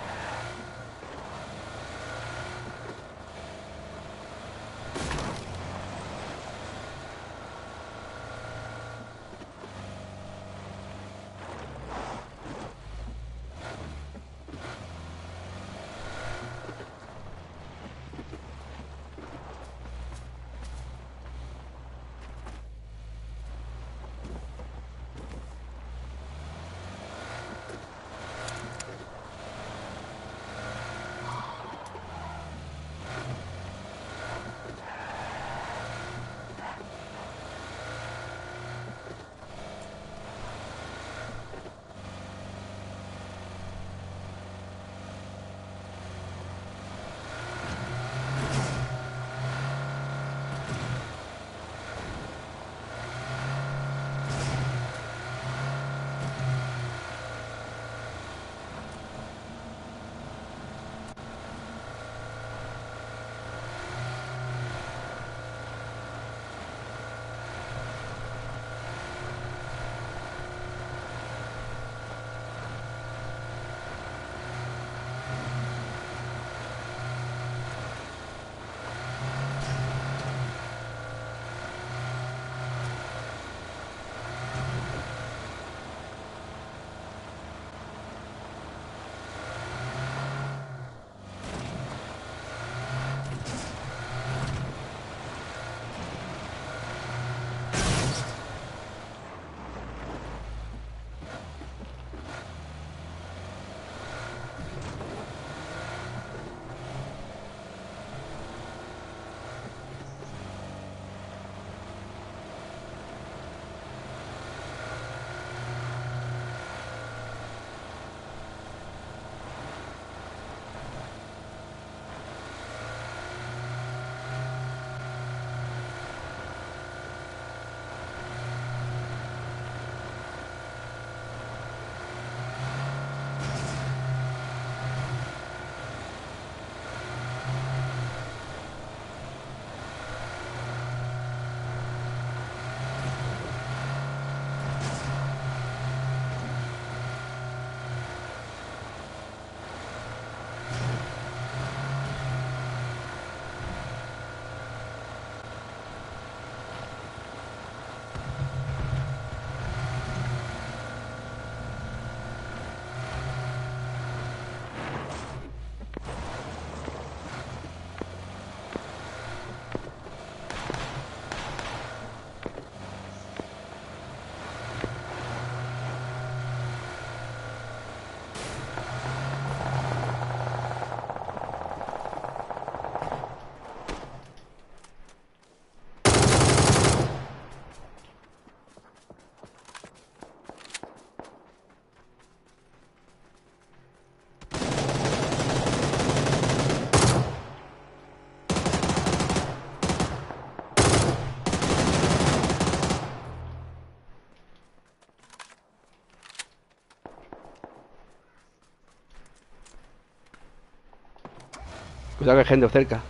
Speaker 2: Cuidado que hay gente cerca.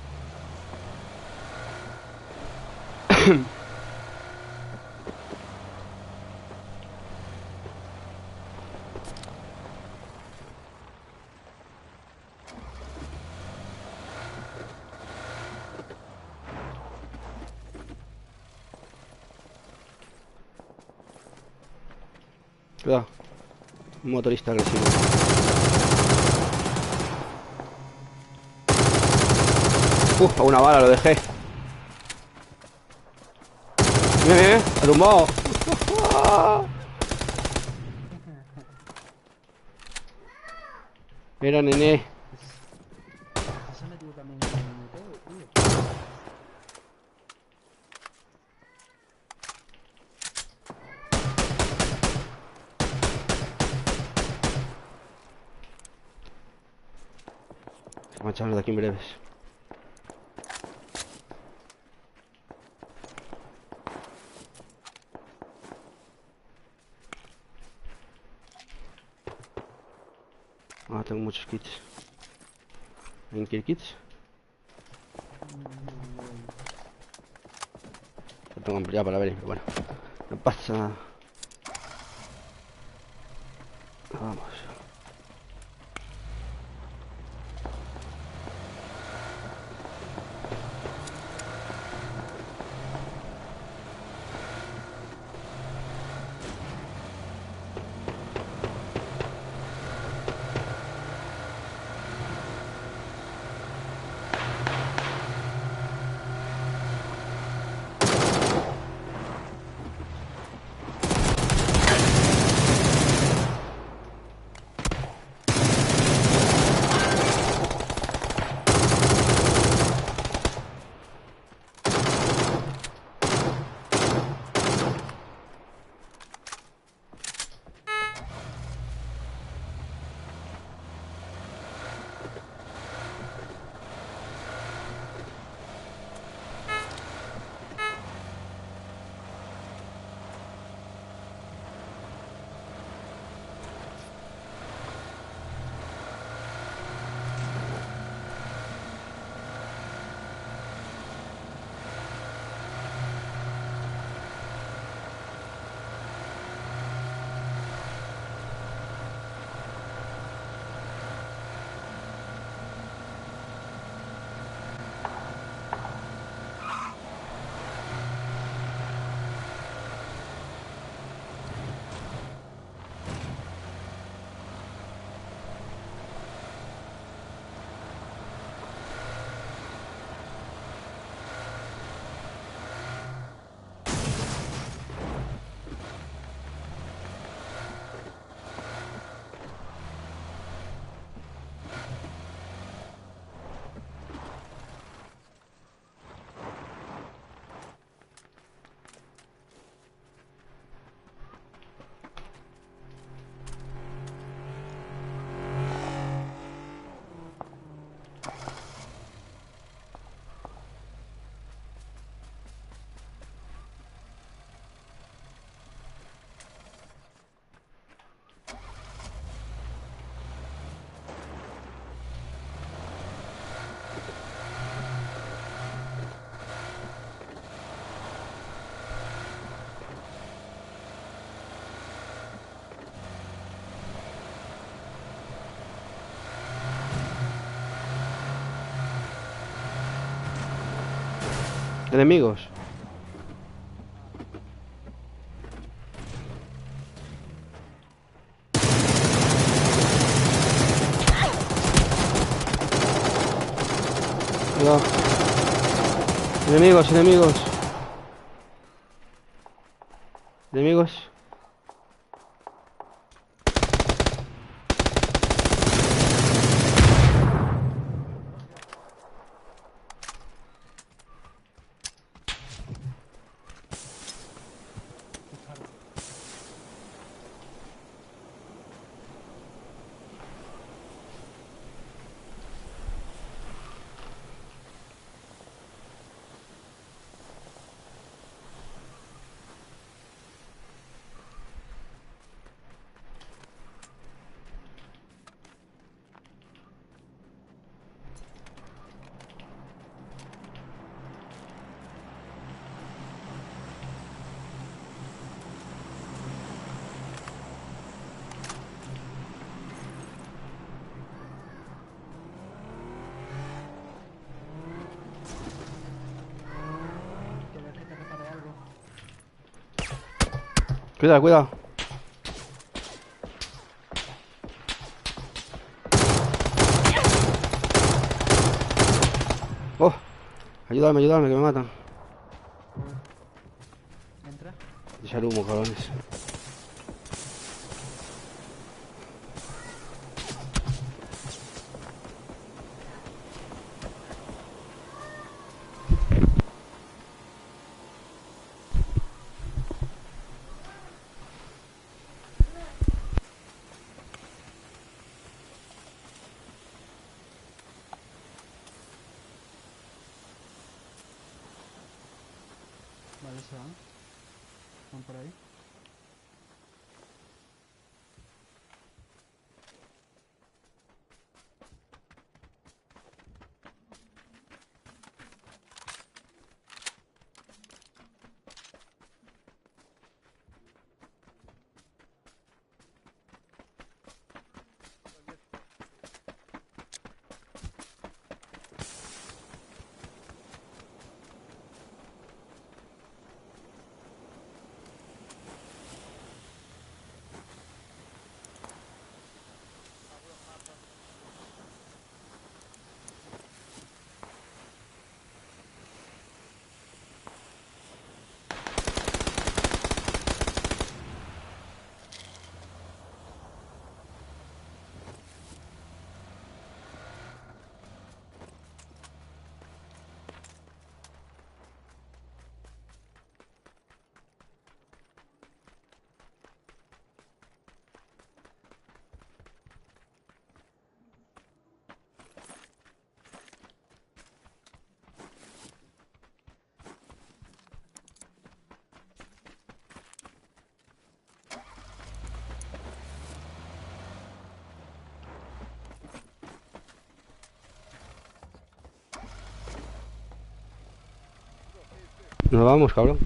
Speaker 2: Cuidado. Un motorista agresivo. A una bala lo dejé. Mira, ha tumbado. Mira, nene.
Speaker 7: Se ha metido también en el minuteo, tío.
Speaker 2: Vamos a echarnos de aquí en breves. Ah, tengo muchos kits. ¿En qué kits? Lo tengo ampliado para ver, pero bueno. No pasa nada. Vamos. Enemigos. Cuidado. Enemigos, enemigos. Enemigos. Cuidado, cuidado. Oh, ayúdame, ayúdame, que me matan.
Speaker 7: Entra.
Speaker 2: Echar humo, cabrones.
Speaker 7: ¿Dónde se van? ¿Van por ahí?
Speaker 2: Nos vamos, cabrón.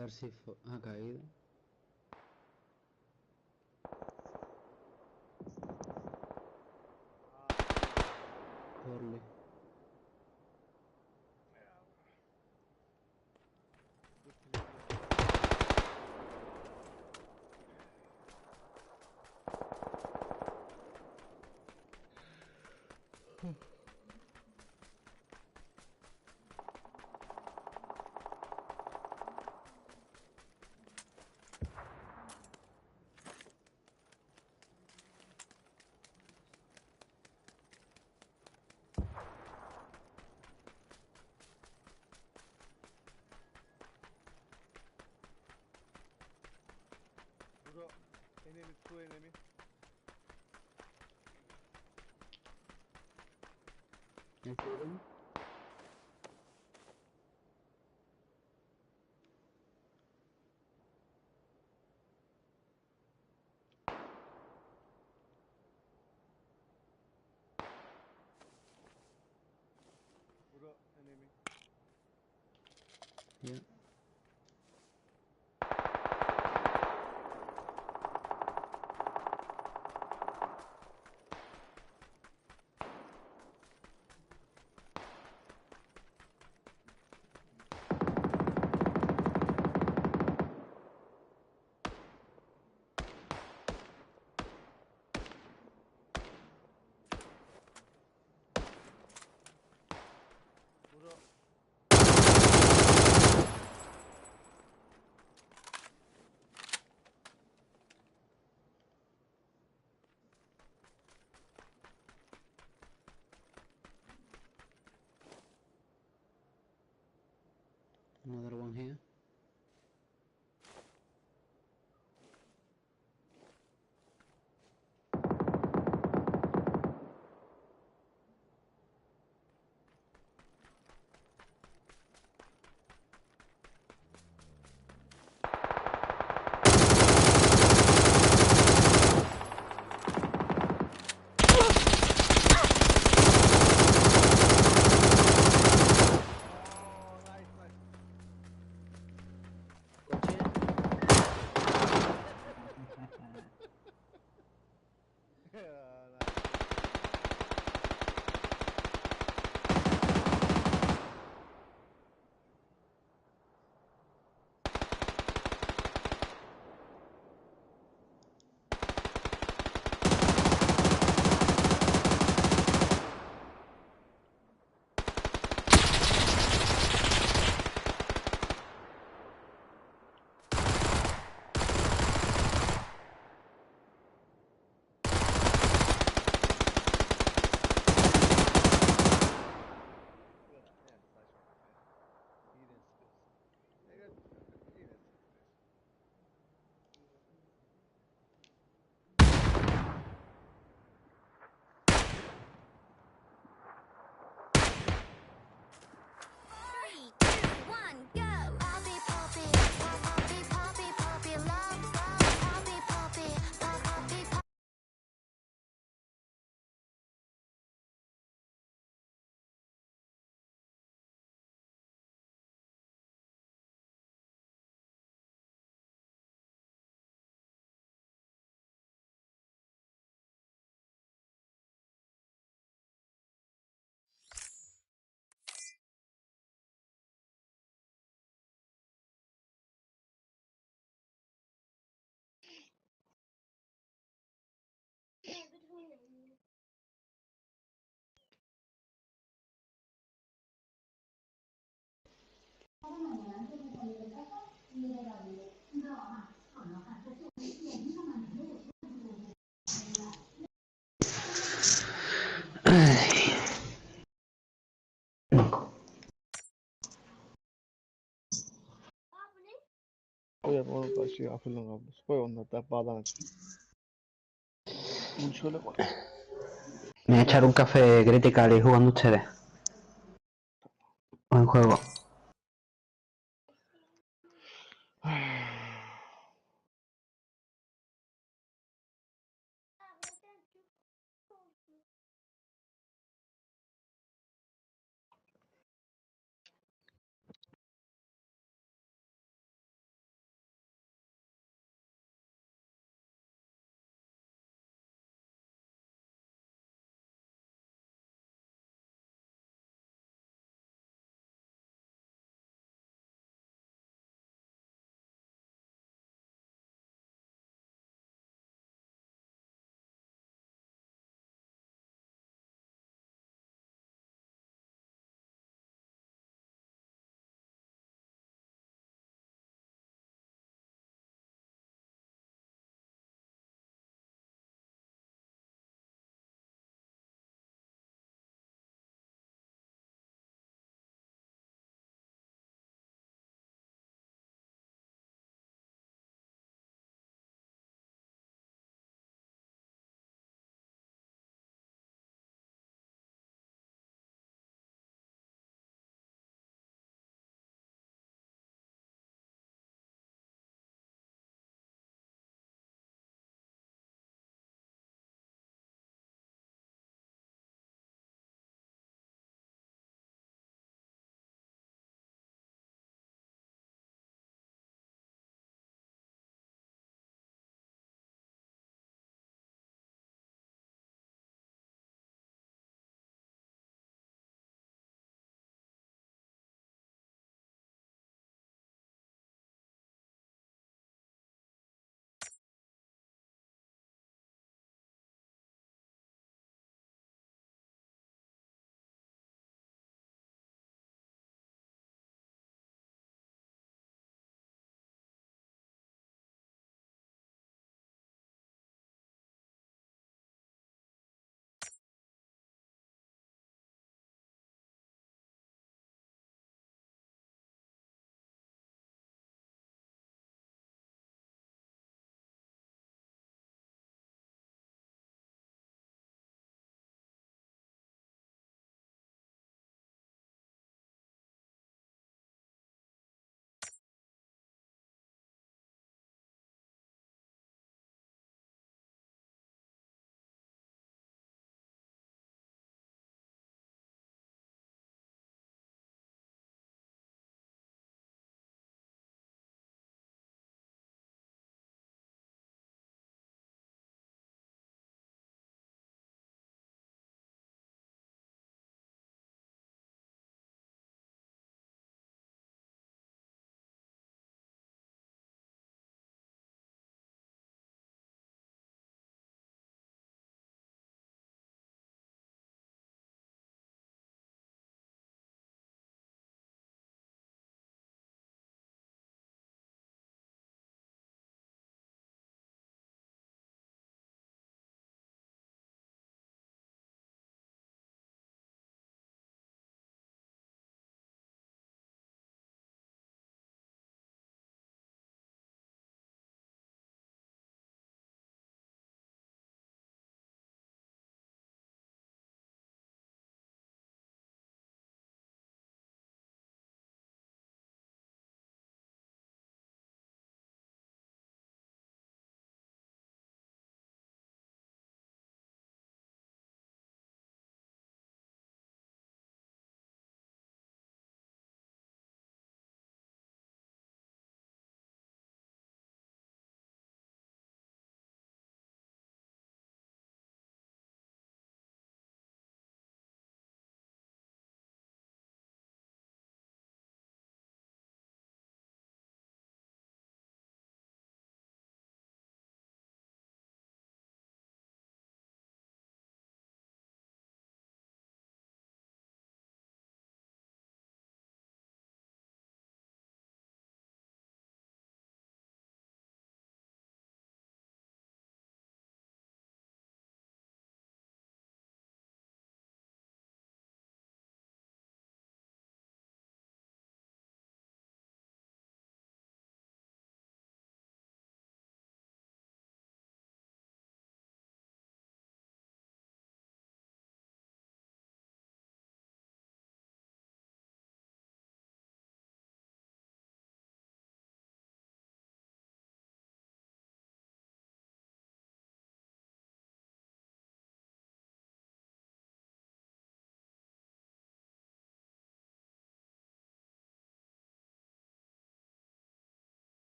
Speaker 7: Darcy ha caído. Orly.
Speaker 1: Bro, enemy, two enemy.
Speaker 7: ¿Estuvieron? Yeah. Another one here.
Speaker 4: Three, two, one, go. Poppy, poppy, poppy, poppy, poppy, love, love, poppy, poppy, poppy, poppy.
Speaker 1: Voy a poner para si hacerlo en Gables. Poi quando te padan. Un solo.
Speaker 5: Me voy a echar un café Critical y jugando ustedes. Buen juego.